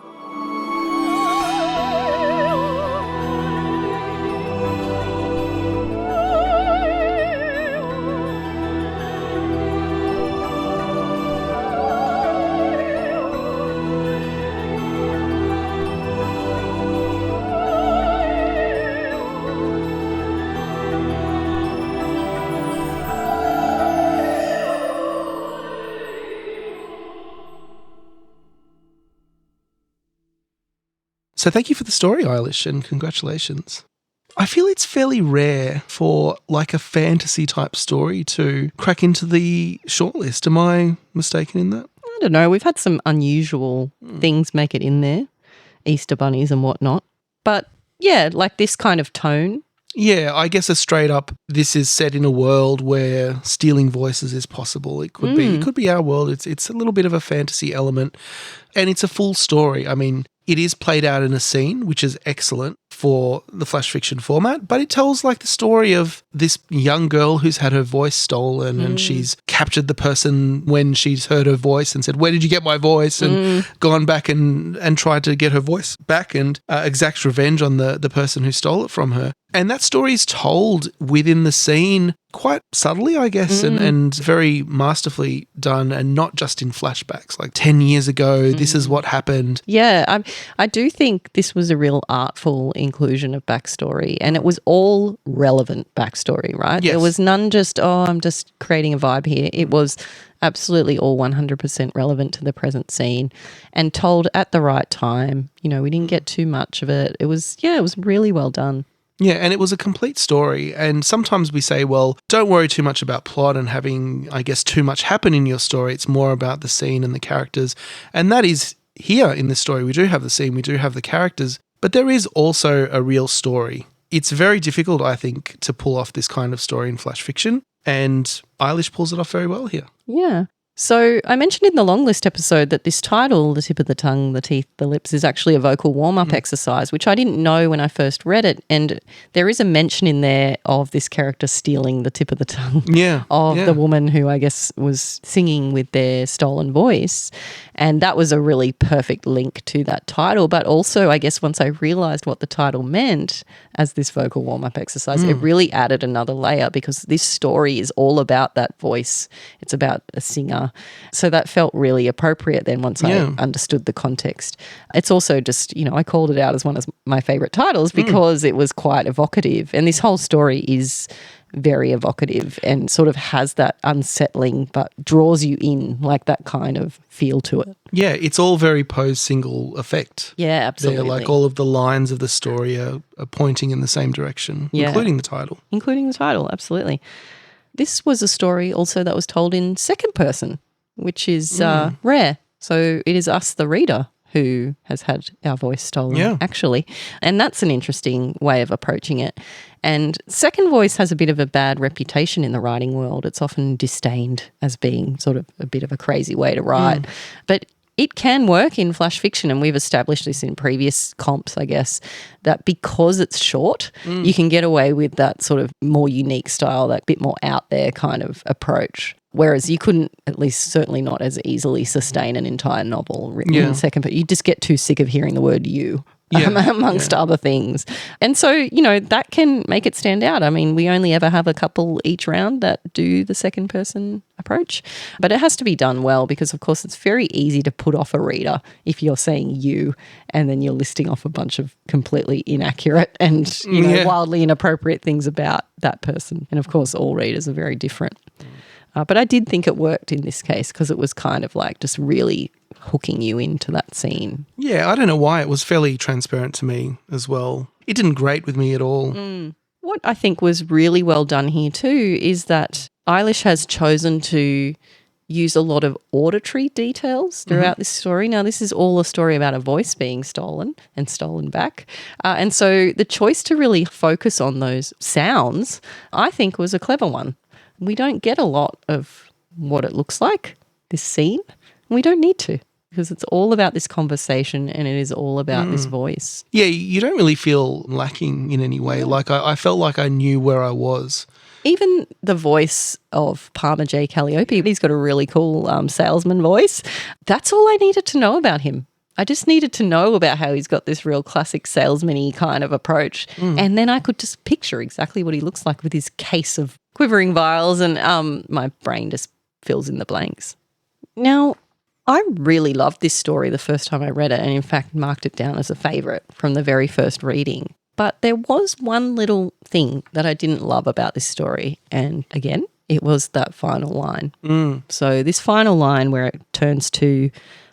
So thank you for the story, Eilish, and congratulations. I feel it's fairly rare for like a fantasy type story to crack into the shortlist. Am I mistaken in that? I don't know. We've had some unusual things make it in there, Easter bunnies and whatnot. But yeah, like this kind of tone. Yeah, I guess a straight up, this is set in a world where stealing voices is possible. It could be our world. It's a little bit of a fantasy element, and it's a full story. I mean, it is played out in a scene, which is excellent for the flash fiction format, but it tells like the story of this young girl who's had her voice stolen and she's captured the person when she's heard her voice and said, where did you get my voice? And gone back and tried to get her voice back and exacts revenge on the person who stole it from her. And that story is told within the scene quite subtly, I guess, and very masterfully done, and not just in flashbacks. Like 10 years ago, this is what happened. Yeah, I do think this was a real artful inclusion of backstory, and it was all relevant backstory, right? Yes. There was none just, I'm just creating a vibe here. It was absolutely all 100% relevant to the present scene and told at the right time. You know, we didn't get too much of it. It was really well done. Yeah, and it was a complete story. And sometimes we say, well, don't worry too much about plot and having, I guess, too much happen in your story. It's more about the scene and the characters. And that is here in this story. We do have the scene, we do have the characters, but there is also a real story. It's very difficult, I think, to pull off this kind of story in flash fiction. And Eilish pulls it off very well here. Yeah. So I mentioned in the long list episode that this title, The Tip of the Tongue, the Teeth, the Lips, is actually a vocal warm-up exercise, which I didn't know when I first read it. And there is a mention in there of this character stealing the tip of the tongue of the woman who I guess was singing with their stolen voice. And that was a really perfect link to that title. But also, I guess once I realised what the title meant as this vocal warm-up exercise, it really added another layer because this story is all about that voice. It's about a singer. So that felt really appropriate then once I understood the context. It's also just, I called it out as one of my favourite titles because it was quite evocative. And this whole story is very evocative and sort of has that unsettling but draws you in, like that kind of feel to it. Yeah, it's all very Poe's single effect. Yeah, absolutely. They're like all of the lines of the story are pointing in the same direction, including the title. Including the title, absolutely. This was a story also that was told in second person, which is rare. So it is us, the reader, who has had our voice stolen, actually. And that's an interesting way of approaching it. And second voice has a bit of a bad reputation in the writing world. It's often disdained as being sort of a bit of a crazy way to write. But it can work in flash fiction, and we've established this in previous comps, I guess, that because it's short, you can get away with that sort of more unique style, that bit more out there kind of approach. Whereas you couldn't, at least certainly not as easily, sustain an entire novel written in second, but you just get too sick of hearing the word you. Amongst other things. And so, that can make it stand out. I mean, we only ever have a couple each round that do the second person approach, but it has to be done well because, of course, it's very easy to put off a reader if you're saying you and then you're listing off a bunch of completely inaccurate and, wildly inappropriate things about that person. And, of course, all readers are very different. But I did think it worked in this case because it was kind of like just really hooking you into that scene. Yeah, I don't know why. It was fairly transparent to me as well. It didn't grate with me at all. What I think was really well done here too is that Eilish has chosen to use a lot of auditory details throughout this story. Now, this is all a story about a voice being stolen and stolen back. And so the choice to really focus on those sounds, I think, was a clever one. We don't get a lot of what it looks like, this scene. We don't need to because it's all about this conversation and it is all about this voice. Yeah, you don't really feel lacking in any way. Like I felt like I knew where I was. Even the voice of Palmer J. Calliope, he's got a really cool salesman voice. That's all I needed to know about him. I just needed to know about how he's got this real classic salesman-y kind of approach. And then I could just picture exactly what he looks like with his case of quivering vials and my brain just fills in the blanks. Now, I really loved this story the first time I read it and in fact marked it down as a favourite from the very first reading. But there was one little thing that I didn't love about this story and again, it was that final line. So this final line where it turns to,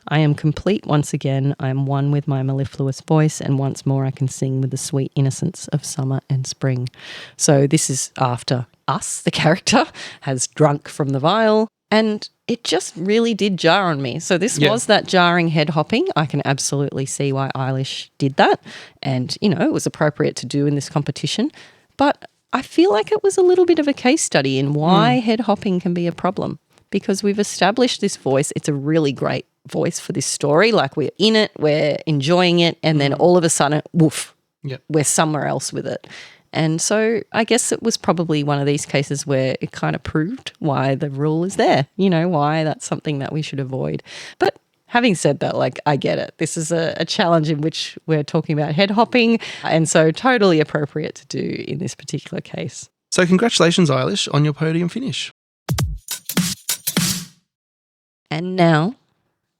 I am complete once again, I am one with my mellifluous voice and once more I can sing with the sweet innocence of summer and spring. So this is after us, the character, has drunk from the vial and it just really did jar on me. So this was that jarring head hopping. I can absolutely see why Eilish did that and, it was appropriate to do in this competition. But I feel like it was a little bit of a case study in why head hopping can be a problem because we've established this voice. It's a really great voice for this story. Like we're in it, we're enjoying it, and then all of a sudden, woof, we're somewhere else with it. And so I guess it was probably one of these cases where it kind of proved why the rule is there, why that's something that we should avoid. But having said that, I get it. This is a challenge in which we're talking about head hopping, and so totally appropriate to do in this particular case. So congratulations, Eilish, on your podium finish. And now,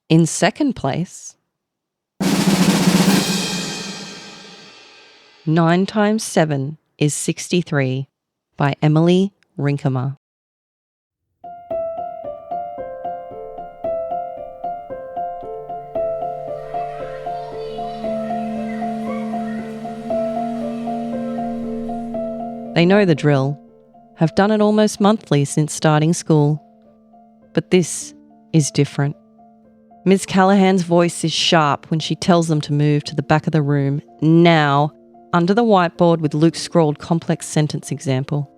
in second place, 9 times 7 is 63 by Emily Rinkemer. They know the drill, have done it almost monthly since starting school. But this is different. Ms. Callahan's voice is sharp when she tells them to move to the back of the room, now, under the whiteboard with Luke's scrawled complex sentence example.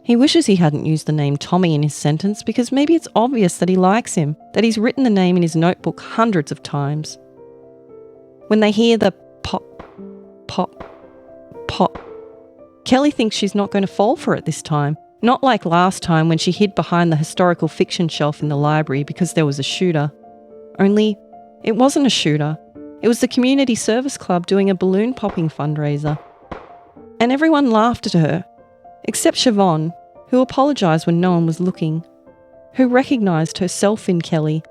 He wishes he hadn't used the name Tommy in his sentence because maybe it's obvious that he likes him, that he's written the name in his notebook hundreds of times. When they hear the pop, pop, pop, Kelly thinks she's not going to fall for it this time. Not like last time when she hid behind the historical fiction shelf in the library because there was a shooter. Only, it wasn't a shooter. It was the community service club doing a balloon popping fundraiser. And everyone laughed at her, except Siobhan, who apologised when no one was looking, who recognised herself in Kelly,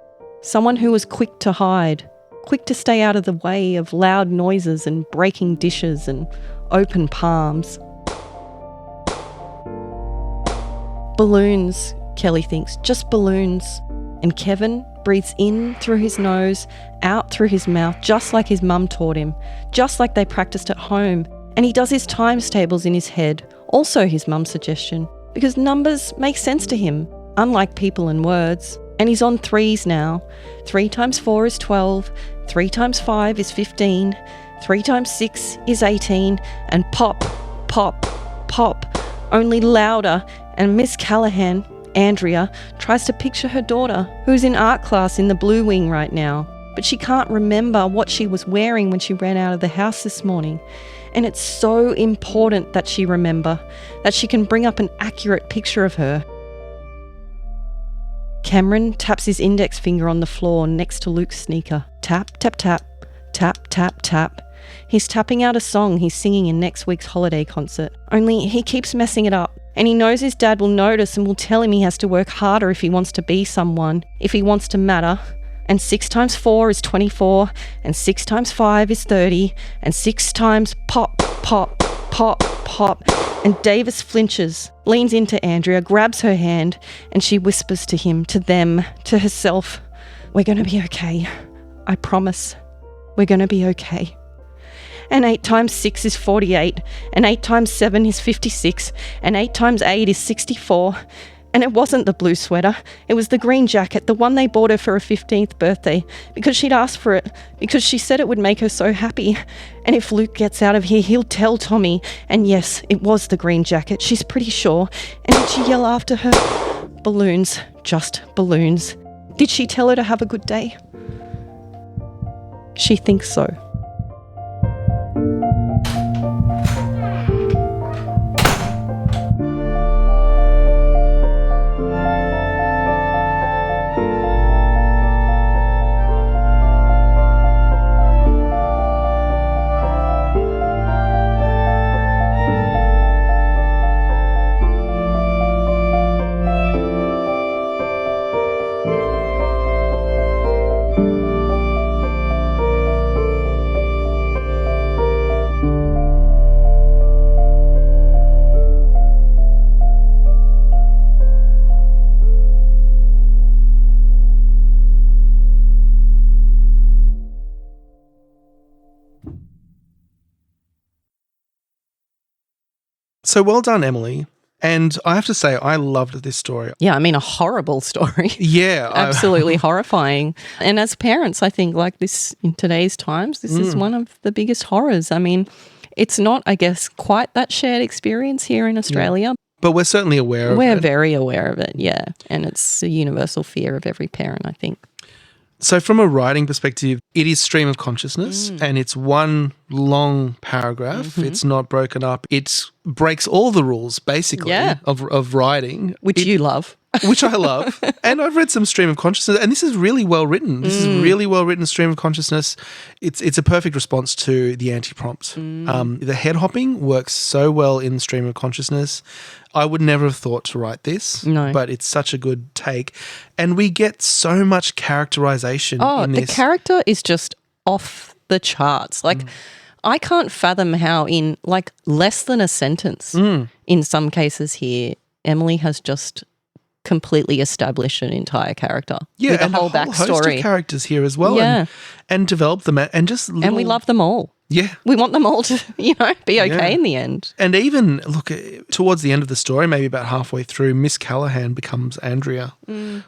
someone who was quick to hide, quick to stay out of the way of loud noises and breaking dishes and open palms. Balloons, Kelly thinks, just balloons. And Kevin breathes in through his nose, out through his mouth, just like his mum taught him, just like they practiced at home. And he does his times tables in his head, also his mum's suggestion, because numbers make sense to him, unlike people and words. And he's on threes now. 3 times 4 is 12, 3 times 5 is 15, 3 times 6 is 18, and pop, pop, pop, only louder. And Miss Callahan, Andrea, tries to picture her daughter, who's in art class in the Blue Wing right now, but she can't remember what she was wearing when she ran out of the house this morning. And it's so important that she remember, that she can bring up an accurate picture of her. Cameron taps his index finger on the floor next to Luke's sneaker. Tap, tap, tap, tap, tap, tap. He's tapping out a song he's singing in next week's holiday concert. Only he keeps messing it up. And he knows his dad will notice and will tell him he has to work harder if he wants to be someone, if he wants to matter. And 6 times 4 is 24, and 6 times 5 is 30, and 6 times pop, pop, pop, pop. And Davis flinches, leans into Andrea, grabs her hand, and she whispers to him, to them, to herself, "We're going to be okay. I promise. We're going to be okay." And 8 times 6 is 48, and 8 times 7 is 56, and 8 times 8 is 64. And it wasn't the blue sweater, it was the green jacket, the one they bought her for her 15th birthday, because she'd asked for it, because she said it would make her so happy. And if Luke gets out of here, he'll tell Tommy. And yes, it was the green jacket, she's pretty sure. And did she yell after her? Balloons, just balloons. Did she tell her to have a good day? She thinks so. So well done, Emily. And I have to say, I loved this story. Yeah, I mean, a horrible story. Yeah. Absolutely horrifying. And as parents, I think like this in today's times, this is one of the biggest horrors. I mean, it's not, I guess, quite that shared experience here in Australia. But we're certainly aware of it. We're very aware of it, yeah. And it's a universal fear of every parent, I think. So from a writing perspective, it is stream of consciousness and it's one long paragraph. Mm-hmm. It's not broken up. It breaks all the rules, basically, of writing. Which you love. Which I love. And I've read some stream of consciousness, and this is really well written. This is really well written stream of consciousness. It's a perfect response to the anti-prompt. The head hopping works so well in stream of consciousness. I would never have thought to write this, but it's such a good take. And we get so much characterization in this. The character is just off the charts. Like, I can't fathom how in like less than a sentence, in some cases here, Emily has just completely established an entire character. Yeah, with and a whole host backstory. of characters here as well. Yeah. And develop them and just little, and we love them all. Yeah. We want them all to, be okay in the end. And even, look, towards the end of the story, maybe about halfway through, Miss Callahan becomes Andrea,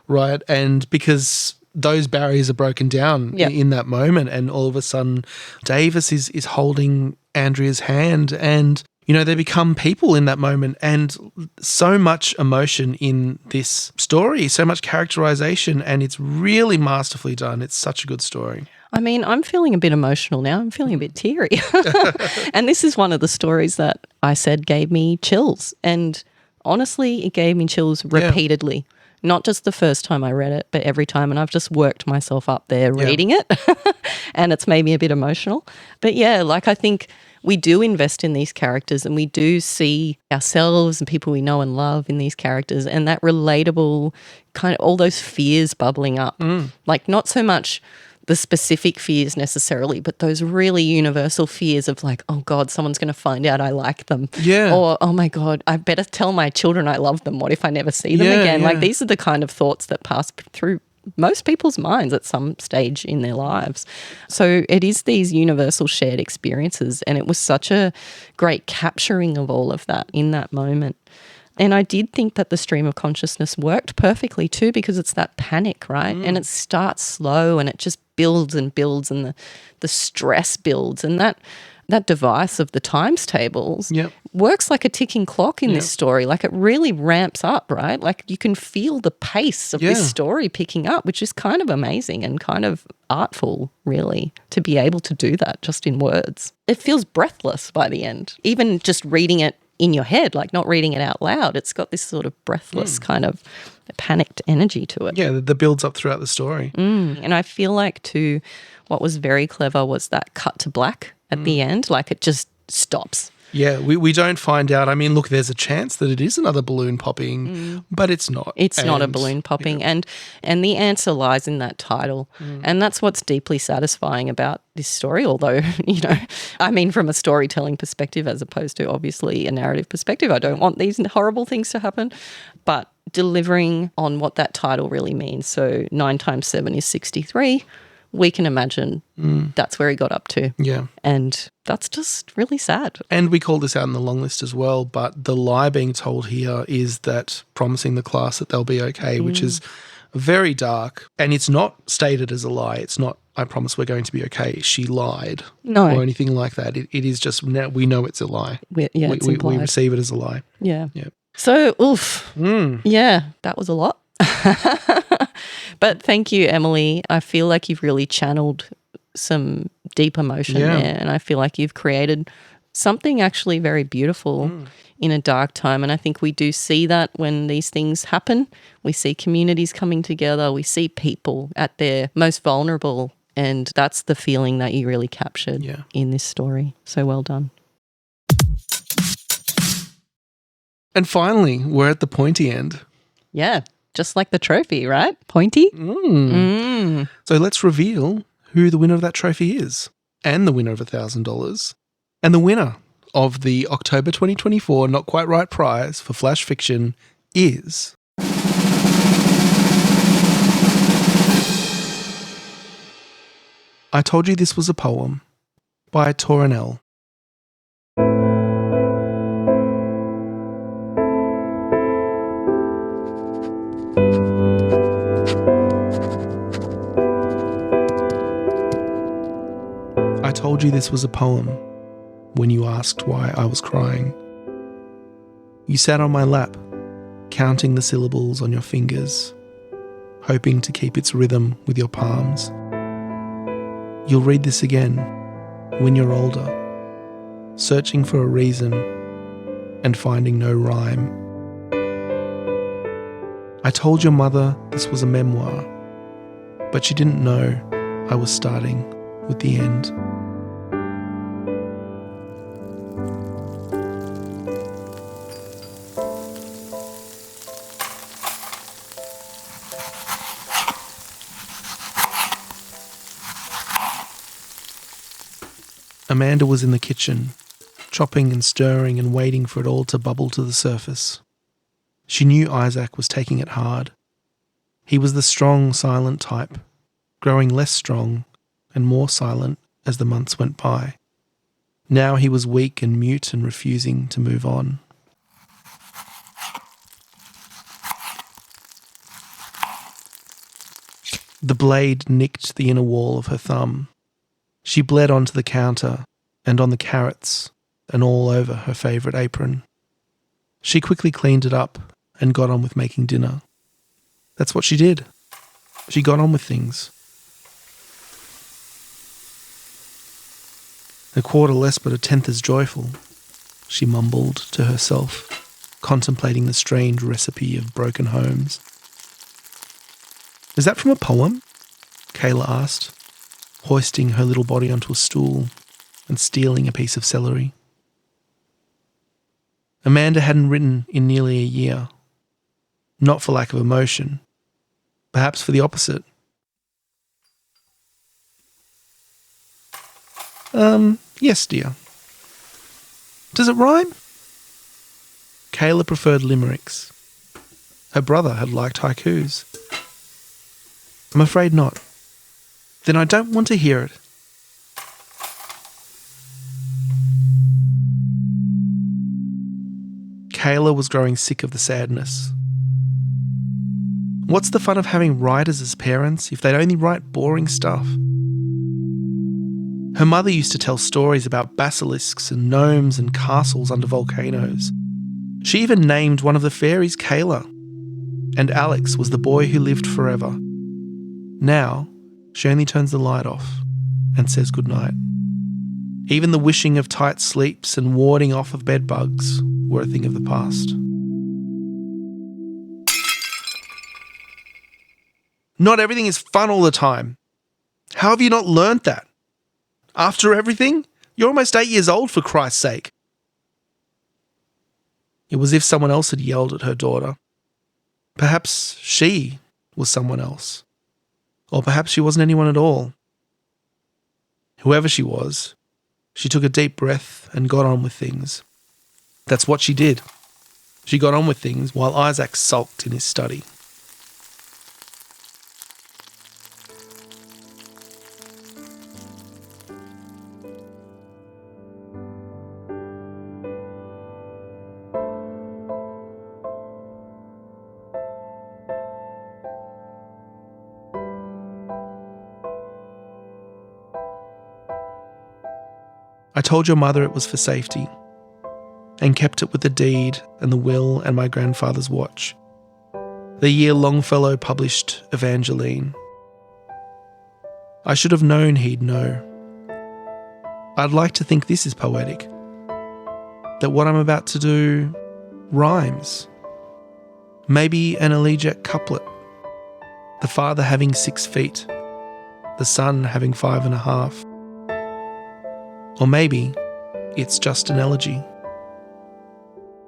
right? And because those barriers are broken down in that moment, and all of a sudden Davis is holding Andrea's hand, and they become people in that moment, and so much emotion in this story, so much characterization, and it's really masterfully done. It's such a good story. I mean, I'm feeling a bit emotional now. I'm feeling a bit teary. And this is one of the stories that I said gave me chills. And honestly, it gave me chills repeatedly. Not just the first time I read it, but every time. And I've just worked myself up there reading it. And it's made me a bit emotional. But yeah, like I think we do invest in these characters and we do see ourselves and people we know and love in these characters, and that relatable kind of all those fears bubbling up. Like not so much the specific fears necessarily, but those really universal fears of like, oh God, someone's going to find out I like them. Yeah. Or, oh my God, I better tell my children I love them. What if I never see them again? Yeah. Like these are the kind of thoughts that pass through most people's minds at some stage in their lives. So it is these universal shared experiences, and it was such a great capturing of all of that in that moment. And I did think that the stream of consciousness worked perfectly too, because it's that panic, right? And it starts slow and it just builds and builds, and the stress builds, and that device of the times tables works like a ticking clock in this story. Like it really ramps up, right? Like you can feel the pace of this story picking up, which is kind of amazing and kind of artful, really, to be able to do that just in words. It feels breathless by the end, even just reading it in your head, like not reading it out loud. It's got this sort of breathless kind of panicked energy to it. Yeah, that builds up throughout the story. And I feel like too, what was very clever was that cut to black at the end. Like it just stops. Yeah, we don't find out. I mean, look, there's a chance that it is another balloon popping, but it's not. It's not a balloon popping. And the answer lies in that title. And that's what's deeply satisfying about this story, although, I mean, from a storytelling perspective as opposed to obviously a narrative perspective, I don't want these horrible things to happen. But delivering on what that title really means. So 9 times 7 is 63. We can imagine that's where he got up to. Yeah. And that's just really sad. And we called this out in the long list as well, but the lie being told here is that promising the class that they'll be okay, which is very dark. And it's not stated as a lie. It's not, I promise we're going to be okay. She lied. No. Or anything like that. It is just, we know it's a lie. It's we implied. receive it as a lie. Yeah. Yeah. So, yeah, that was a lot. But thank you, Emily. I feel like you've really channeled some deep emotion there, and I feel like you've created something actually very beautiful in a dark time. And I think we do see that when these things happen. We see communities coming together. We see people at their most vulnerable, and that's the feeling that you really captured in this story. So well done. And finally, we're at the pointy end. Yeah, just like the trophy, right? Pointy. So let's reveal who the winner of that trophy is, and the winner of $1,000, and the winner of the October 2024 Not Quite Right prize for Flash Fiction is... I Told You This Was a Poem by Torinell. I told you this was a poem when you asked why I was crying. You sat on my lap, counting the syllables on your fingers, hoping to keep its rhythm with your palms. You'll read this again when you're older, searching for a reason and finding no rhyme. I told your mother this was a memoir, but she didn't know I was starting with the end. Amanda was in the kitchen, chopping and stirring and waiting for it all to bubble to the surface. She knew Isaac was taking it hard. He was the strong, silent type, growing less strong and more silent as the months went by. Now he was weak and mute and refusing to move on. The blade nicked the inner wall of her thumb. She bled onto the counter and on the carrots, and all over her favourite apron. She quickly cleaned it up and got on with making dinner. That's what she did. She got on with things. A quarter less but a tenth as joyful, she mumbled to herself, contemplating the strange recipe of broken homes. Is that from a poem? Kayla asked, hoisting her little body onto a stool and stealing a piece of celery. Amanda hadn't written in nearly a year. Not for lack of emotion. Perhaps for the opposite. Yes, dear. Does it rhyme? Kayla preferred limericks. Her brother had liked haikus. I'm afraid not. Then I don't want to hear it. Kayla was growing sick of the sadness. What's the fun of having writers as parents if they'd only write boring stuff? Her mother used to tell stories about basilisks and gnomes and castles under volcanoes. She even named one of the fairies Kayla. And Alex was the boy who lived forever. Now, she only turns the light off and says goodnight. Even the wishing of tight sleeps and warding off of bed bugs were a thing of the past. Not everything is fun all the time. How have you not learnt that? After everything? You're almost 8 years old, for Christ's sake. It was as if someone else had yelled at her daughter. Perhaps she was someone else. Or perhaps she wasn't anyone at all. Whoever she was, she took a deep breath and got on with things. That's what she did. She got on with things while Isaac sulked in his study. I told your mother it was for safety, and kept it with the deed and the will and my grandfather's watch. The year Longfellow published Evangeline. I should have known he'd know. I'd like to think this is poetic, that what I'm about to do rhymes. Maybe an elegiac couplet, the father having 6 feet, the son having 5.5. Or maybe it's just an elegy.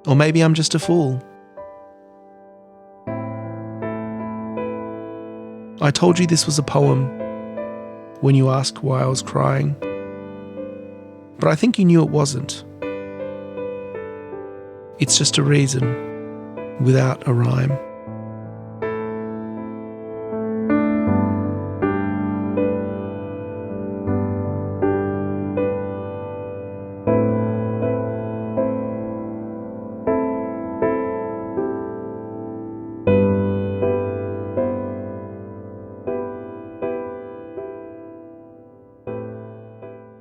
Or maybe I'm just a fool. I told you this was a poem when you asked why I was crying. But I think you knew it wasn't. It's just a reason without a rhyme.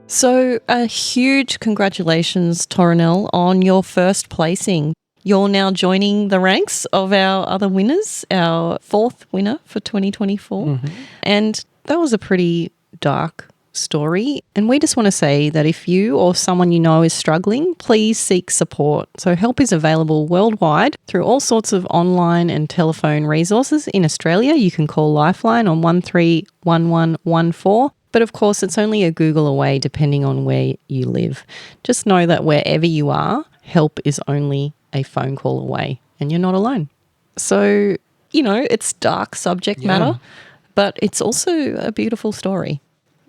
So a huge congratulations, Torinell, on your first placing. You're now joining the ranks of our other winners, our 4th winner for 2024. Mm-hmm. And that was a pretty dark story. And we just want to say that if you or someone you know is struggling, please seek support. So help is available worldwide through all sorts of online and telephone resources. In Australia, you can call Lifeline on 131114. But of course, it's only a Google away depending on where you live. Just know that wherever you are, help is only a phone call away and you're not alone. So, it's dark subject matter, but it's also a beautiful story.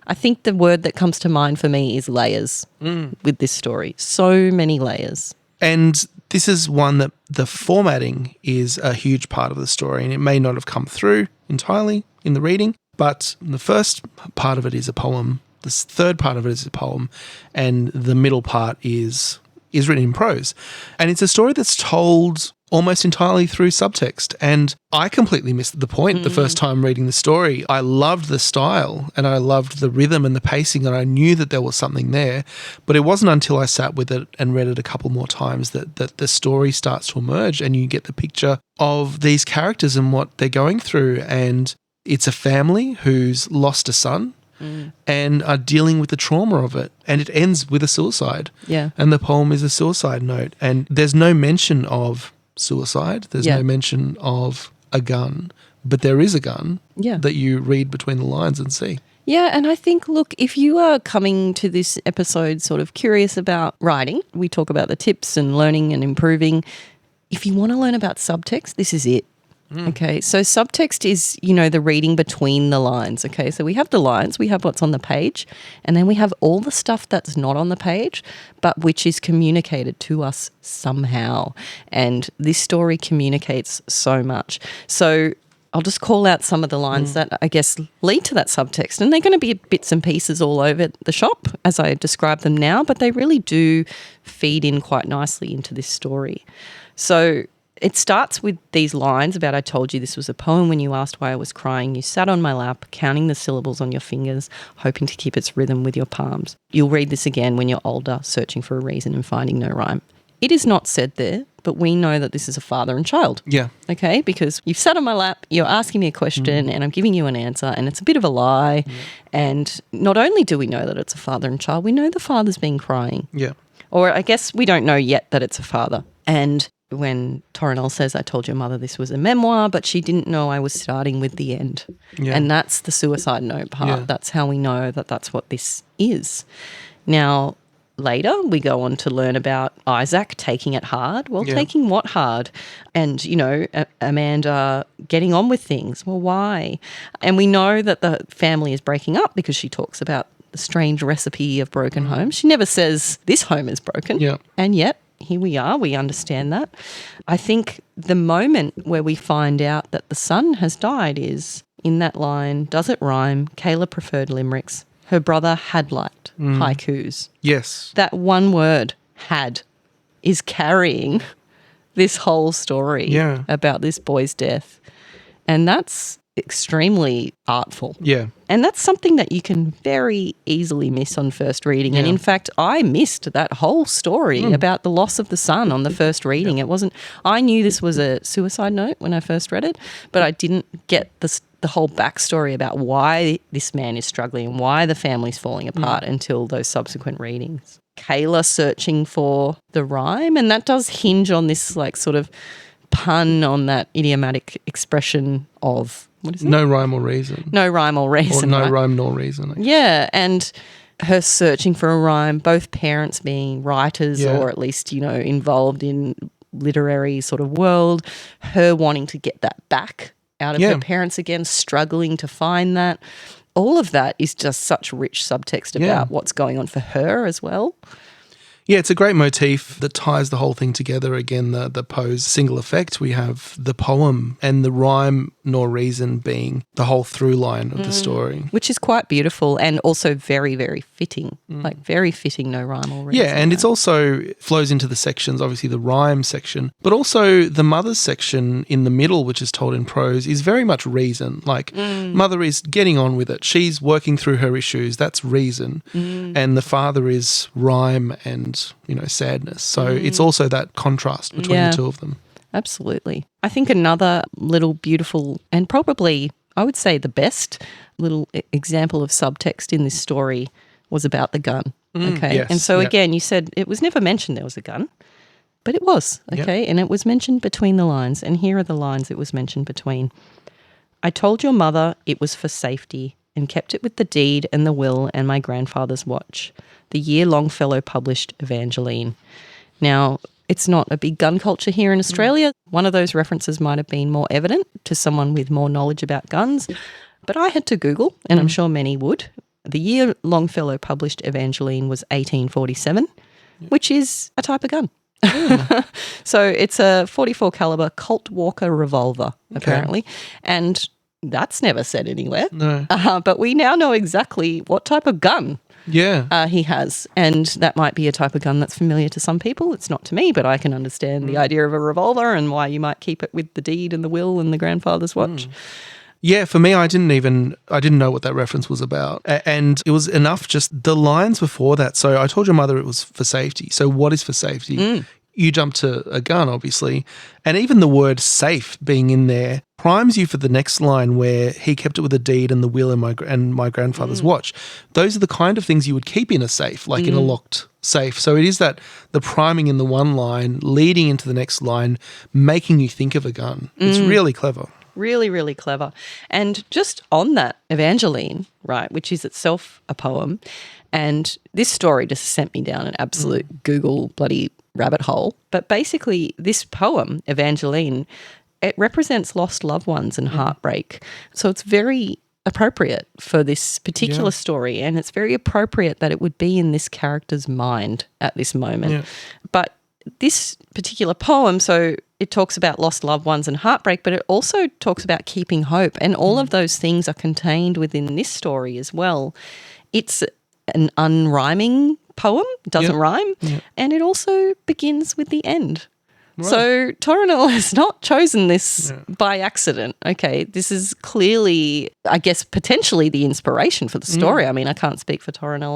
I think the word that comes to mind for me is layers with this story. So many layers. And this is one that the formatting is a huge part of the story, and it may not have come through entirely in the reading, but the first part of it is a poem, the third part of it is a poem, and the middle part is written in prose. And it's a story that's told almost entirely through subtext. And I completely missed the point the first time reading the story. I loved the style and I loved the rhythm and the pacing, and I knew that there was something there. But it wasn't until I sat with it and read it a couple more times that the story starts to emerge and you get the picture of these characters and what they're going through. And it's a family who's lost a son and are dealing with the trauma of it. And it ends with a suicide. Yeah. And the poem is a suicide note. And there's no mention of suicide. There's no mention of a gun, but there is a gun that you read between the lines and see. Yeah, and I think, look, if you are coming to this episode sort of curious about writing, we talk about the tips and learning and improving. If you want to learn about subtext, this is it. Okay, so subtext is, the reading between the lines. Okay, so we have the lines, we have what's on the page, and then we have all the stuff that's not on the page, but which is communicated to us somehow. And this story communicates so much. So I'll just call out some of the lines that I guess lead to that subtext. And they're going to be bits and pieces all over the shop as I describe them now, but they really do feed in quite nicely into this story. So it starts with these lines about, I told you this was a poem when you asked why I was crying. You sat on my lap, counting the syllables on your fingers, hoping to keep its rhythm with your palms. You'll read this again when you're older, searching for a reason and finding no rhyme. It is not said there, but we know that this is a father and child. Yeah. Okay, because you've sat on my lap, you're asking me a question and I'm giving you an answer, and it's a bit of a lie. Yeah. And not only do we know that it's a father and child, we know the father's been crying. Yeah. Or I guess we don't know yet that it's a father. And when Torrinell says, I told your mother this was a memoir, but she didn't know I was starting with the end. Yeah. And that's the suicide note part. Yeah. That's how we know that that's what this is. Now, later we go on to learn about Isaac taking it hard. Well, taking what hard? And, Amanda getting on with things. Well, why? And we know that the family is breaking up because she talks about the strange recipe of broken homes. She never says this home is broken. Yeah. And yet, here we are, we understand that. I think the moment where we find out that the son has died is in that line, does it rhyme? Kayla preferred limericks. Her brother had liked haikus. Yes. That one word, had, is carrying this whole story about this boy's death. And that's extremely artful. Yeah. And that's something that you can very easily miss on first reading. Yeah. And in fact, I missed that whole story about the loss of the son on the first reading. It wasn't, I knew this was a suicide note when I first read it, but I didn't get the whole backstory about why this man is struggling and why the family's falling apart until those subsequent readings. Kayla searching for the rhyme, and that does hinge on this sort of pun on that idiomatic expression of, what is it? No rhyme or reason. No rhyme or reason. Or no rhyme nor reason. Yeah, and her searching for a rhyme, both parents being writers or at least, involved in literary sort of world, her wanting to get that back out of her parents again, struggling to find that. All of that is just such rich subtext about what's going on for her as well. Yeah, it's a great motif that ties the whole thing together. Again, the Poe's single effect. We have the poem and the rhyme nor reason being the whole through line of the story. Which is quite beautiful and also very, very fitting. Like very fitting, no rhyme or reason. Yeah, and it's also flows into the sections, obviously the rhyme section, but also the mother's section in the middle, which is told in prose, is very much reason. Like mother is getting on with it. She's working through her issues. That's reason. And the father is rhyme and sadness. So it's also that contrast between the two of them. Absolutely. I think another little beautiful and probably, I would say, the best little example of subtext in this story was about the gun. Okay. Yes, and so again, you said it was never mentioned there was a gun, but it was. Okay. And it was mentioned between the lines. And here are the lines it was mentioned between. I told your mother it was for safety and kept it with the deed and the will and my grandfather's watch. The year Longfellow published Evangeline. Now, it's not a big gun culture here in Australia. One of those references might have been more evident to someone with more knowledge about guns, but I had to Google, and I'm sure many would. The year Longfellow published Evangeline was 1847, which is a type of gun. So it's a .44 caliber Colt Walker revolver, apparently, and that's never said anywhere. No. But we now know exactly what type of gun He has. And that might be a type of gun that's familiar to some people. It's not to me, but I can understand the idea of a revolver and why you might keep it with the deed and the will and the grandfather's watch. Yeah, for me, I didn't know what that reference was about. And it was enough just the lines before that. So I told your mother it was for safety. So what is for safety? You jump to a gun, obviously. And even the word safe being in there primes you for the next line where he kept it with a deed and the will and my grandfather's watch. Those are the kind of things you would keep in a safe, like in a locked safe. So it is that the priming in the one line leading into the next line, making you think of a gun. It's really clever. Really, really clever. And just on that, Evangeline, right, which is itself a poem, and this story just sent me down an absolute Google bloody rabbit hole. But basically this poem, Evangeline, it represents lost loved ones and heartbreak. So it's very appropriate for this particular story, and it's very appropriate that it would be in this character's mind at this moment. Yeah. But this particular poem, so it talks about lost loved ones and heartbreak, but it also talks about keeping hope. And all of those things are contained within this story as well. It's an unrhyming poem, doesn't rhyme, and it also begins with the end. Right. So Toronel has not chosen this by accident. Okay, this is clearly, I guess, potentially the inspiration for the story. I mean, I can't speak for Toronel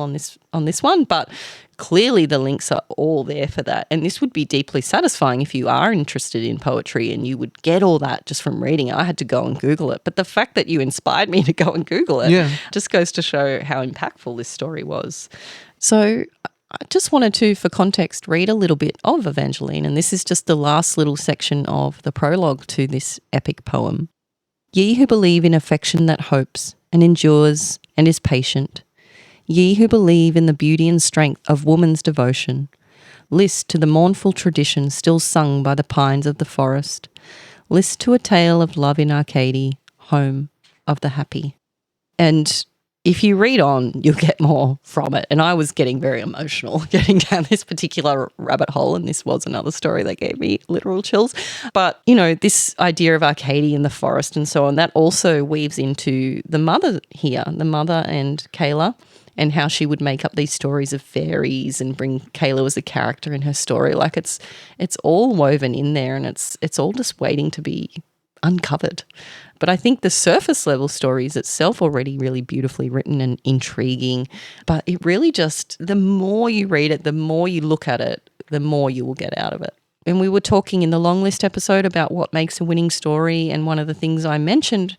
on this one, but clearly the links are all there for that. And this would be deeply satisfying if you are interested in poetry, and you would get all that just from reading it. I had to go and Google it. But the fact that you inspired me to go and Google it just goes to show how impactful this story was. So I just wanted to, for context, read a little bit of Evangeline, and this is just the last little section of the prologue to this epic poem. Ye who believe in affection that hopes and endures and is patient, ye who believe in the beauty and strength of woman's devotion, list to the mournful tradition still sung by the pines of the forest, list to a tale of love in Arcady, home of the happy. And if you read on, you'll get more from it. And I was getting very emotional getting down this particular rabbit hole, and this was another story that gave me literal chills. But, you know, this idea of Arcady in the forest and so on, that also weaves into the mother here, the mother and Kayla, and how she would make up these stories of fairies and bring Kayla as a character in her story. Like it's all woven in there, and it's all just waiting to be uncovered. But I think the surface level story is itself already really beautifully written and intriguing. But it really just, the more you read it, the more you look at it, the more you will get out of it. And we were talking in the long list episode about what makes a winning story. And one of the things I mentioned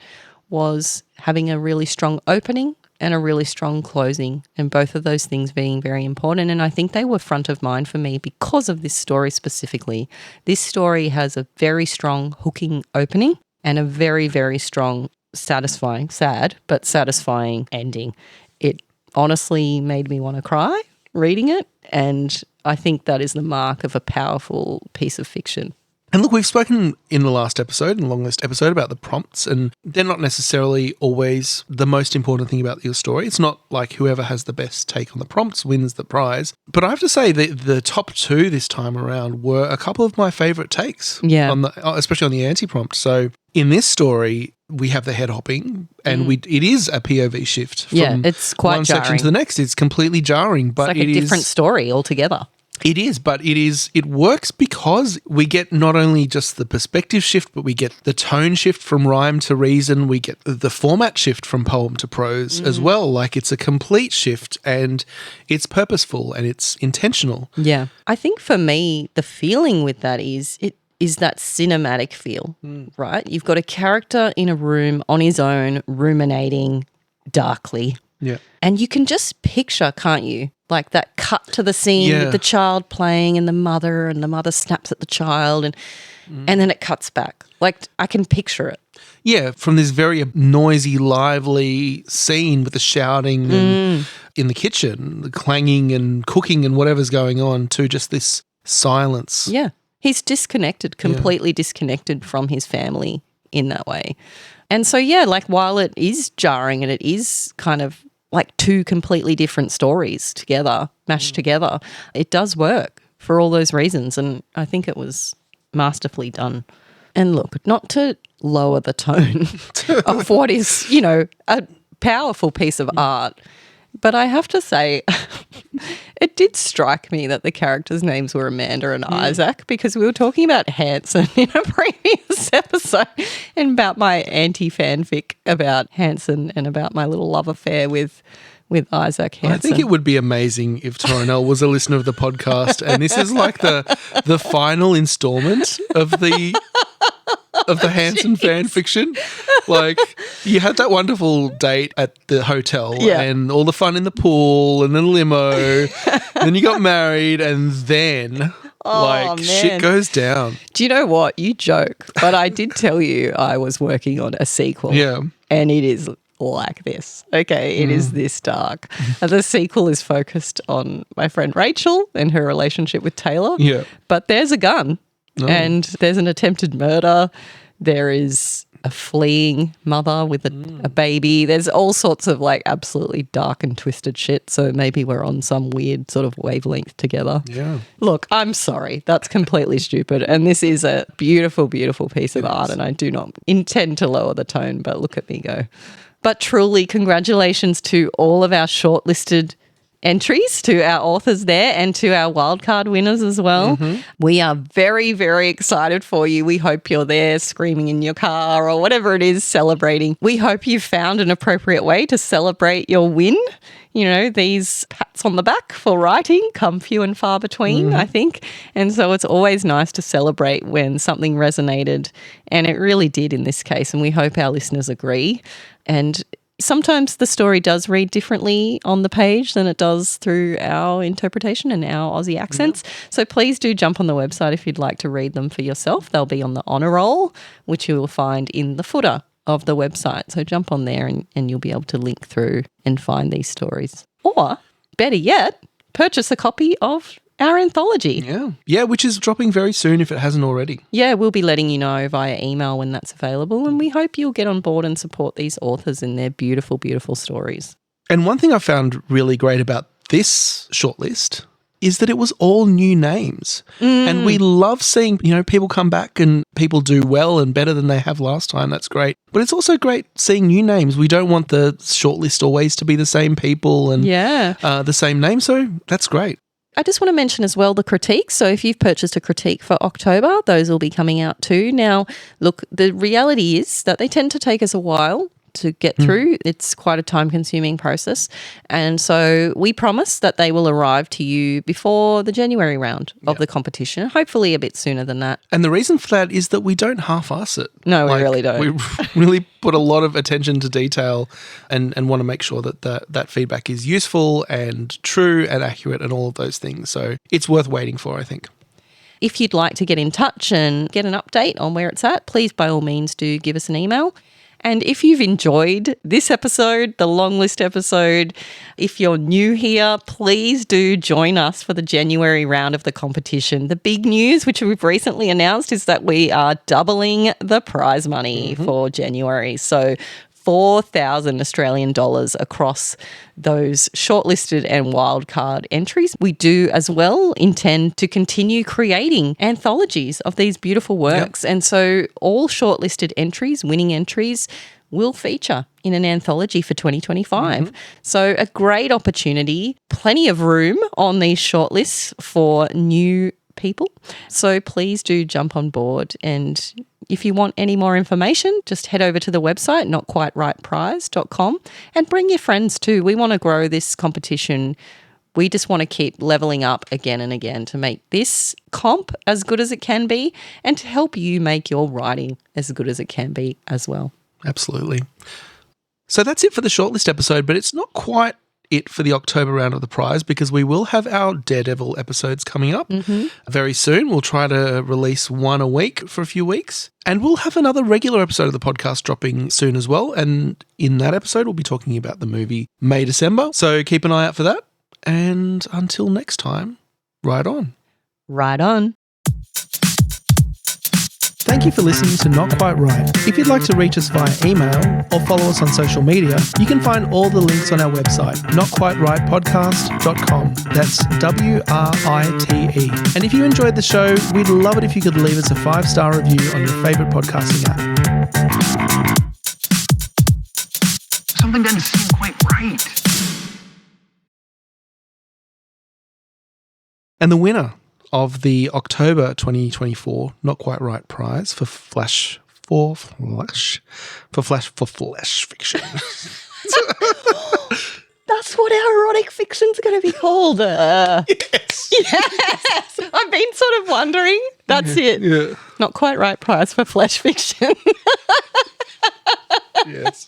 was having a really strong opening and a really strong closing, and both of those things being very important. And I think they were front of mind for me because of this story specifically. This story has a very strong hooking opening and a very, very strong, satisfying, sad, but satisfying ending. It honestly made me want to cry reading it, and I think that is the mark of a powerful piece of fiction. And look, we've spoken in the last episode, in the long list episode, about the prompts, and they're not necessarily always the most important thing about your story. It's not like whoever has the best take on the prompts wins the prize. But I have to say the top two this time around were a couple of my favourite takes, especially on the anti-prompt. So in this story, we have the head hopping, and it is a POV shift from it's quite one jarring. section to the next. It's completely jarring, but it's like a different story altogether. It is, but it works because we get not only just the perspective shift, but we get the tone shift from rhyme to reason. We get the format shift from poem to prose as well. Like, it's a complete shift, and it's purposeful and it's intentional. Yeah. I think for me, the feeling with that is that cinematic feel, right? You've got a character in a room on his own, ruminating darkly. Yeah. And you can just picture, can't you? Like that cut to the scene with the child playing and the mother snaps at the child and then it cuts back. Like, I can picture it. Yeah, from this very noisy, lively scene with the shouting and in the kitchen, the clanging and cooking and whatever's going on, to just this silence. Yeah. He's disconnected, completely disconnected from his family in that way. And so, like, while it is jarring and it is kind of like two completely different stories together, mashed together, it does work for all those reasons. And I think it was masterfully done. And look, not to lower the tone of what is, a powerful piece of art, But I have to say, it did strike me that the characters' names were Amanda and Isaac, because we were talking about Hanson in a previous episode and about my anti-fanfic about Hanson and about my little love affair with Isaac Hanson. I think it would be amazing if Toronel was a listener of the podcast, and this is like the final installment of the Hanson fan fiction. Like, you had that wonderful date at the hotel and all the fun in the pool and the limo. Then you got married, and then shit goes down. Do you know what? You joke, but I did tell you I was working on a sequel. Yeah. And it is like this. Okay, it is this dark. The sequel is focused on my friend Rachel and her relationship with Taylor. Yeah. But there's a gun and there's an attempted murder. There is a fleeing mother with a baby. There's all sorts of like absolutely dark and twisted shit. So maybe we're on some weird sort of wavelength together. Yeah. Look, I'm sorry. That's completely stupid. And this is a beautiful, beautiful piece of art. And I do not intend to lower the tone, but look at me go. But truly, congratulations to all of our shortlisted entries, to our authors there and to our wildcard winners as well. We are very, very excited for you. We hope you're there screaming in your car or whatever it is, celebrating. We hope you've found an appropriate way to celebrate your win. You know, these pats on the back for writing come few and far between, I think. And so it's always nice to celebrate when something resonated, and it really did in this case, and we hope our listeners agree. And sometimes the story does read differently on the page than it does through our interpretation and our Aussie accents. So please do jump on the website if you'd like to read them for yourself. They'll be on the honour roll, which you will find in the footer of the website. So jump on there and you'll be able to link through and find these stories. Or, better yet, purchase a copy of our anthology. Yeah, which is dropping very soon if it hasn't already. Yeah, we'll be letting you know via email when that's available, and we hope you'll get on board and support these authors in their beautiful, beautiful stories. And one thing I found really great about this shortlist is that it was all new names. And we love seeing, people come back and people do well and better than they have last time. That's great. But it's also great seeing new names. We don't want the shortlist always to be the same people and the same name. So that's great. I just want to mention as well the critiques. So if you've purchased a critique for October, those will be coming out too. Now, look, the reality is that they tend to take us a while to get through. It's quite a time-consuming process. And so we promise that they will arrive to you before the January round of the competition, hopefully a bit sooner than that. And the reason for that is that we don't half-ass it. No, we really don't. We really put a lot of attention to detail and want to make sure that that feedback is useful and true and accurate and all of those things. So it's worth waiting for, I think. If you'd like to get in touch and get an update on where it's at, please by all means do give us an email. And if you've enjoyed this episode, the long list episode, if you're new here, please do join us for the January round of the competition. The big news, which we've recently announced, is that we are doubling the prize money for January. So 4,000 Australian dollars across those shortlisted and wildcard entries. We do as well intend to continue creating anthologies of these beautiful works. And so all shortlisted entries, winning entries, will feature in an anthology for 2025. So a great opportunity, plenty of room on these shortlists for new people. So please do jump on board, and if you want any more information, just head over to the website, notquiterightprize.com, and bring your friends too. We want to grow this competition. We just want to keep leveling up again and again to make this comp as good as it can be and to help you make your writing as good as it can be as well. Absolutely. So that's it for the shortlist episode, but it's not quite it for the October round of the prize, because we will have our Daredevil episodes coming up very soon. We'll try to release one a week for a few weeks, and we'll have another regular episode of the podcast dropping soon as well. And in that episode, we'll be talking about the movie May December. So keep an eye out for that. And until next time, ride on. Ride on. Thank you for listening to Not Quite Right. If you'd like to reach us via email or follow us on social media, you can find all the links on our website, notquiterightpodcast.com. That's WRITE. And if you enjoyed the show, we'd love it if you could leave us a 5-star review on your favourite podcasting app. Something doesn't seem quite right. And the winner of the October 2024 Not Quite Right prize for flash fiction. That's what our erotic fiction's going to be called. Yes. Yes. I've been sort of wondering. That's it. Yeah. Not Quite Right prize for flash fiction. Yes.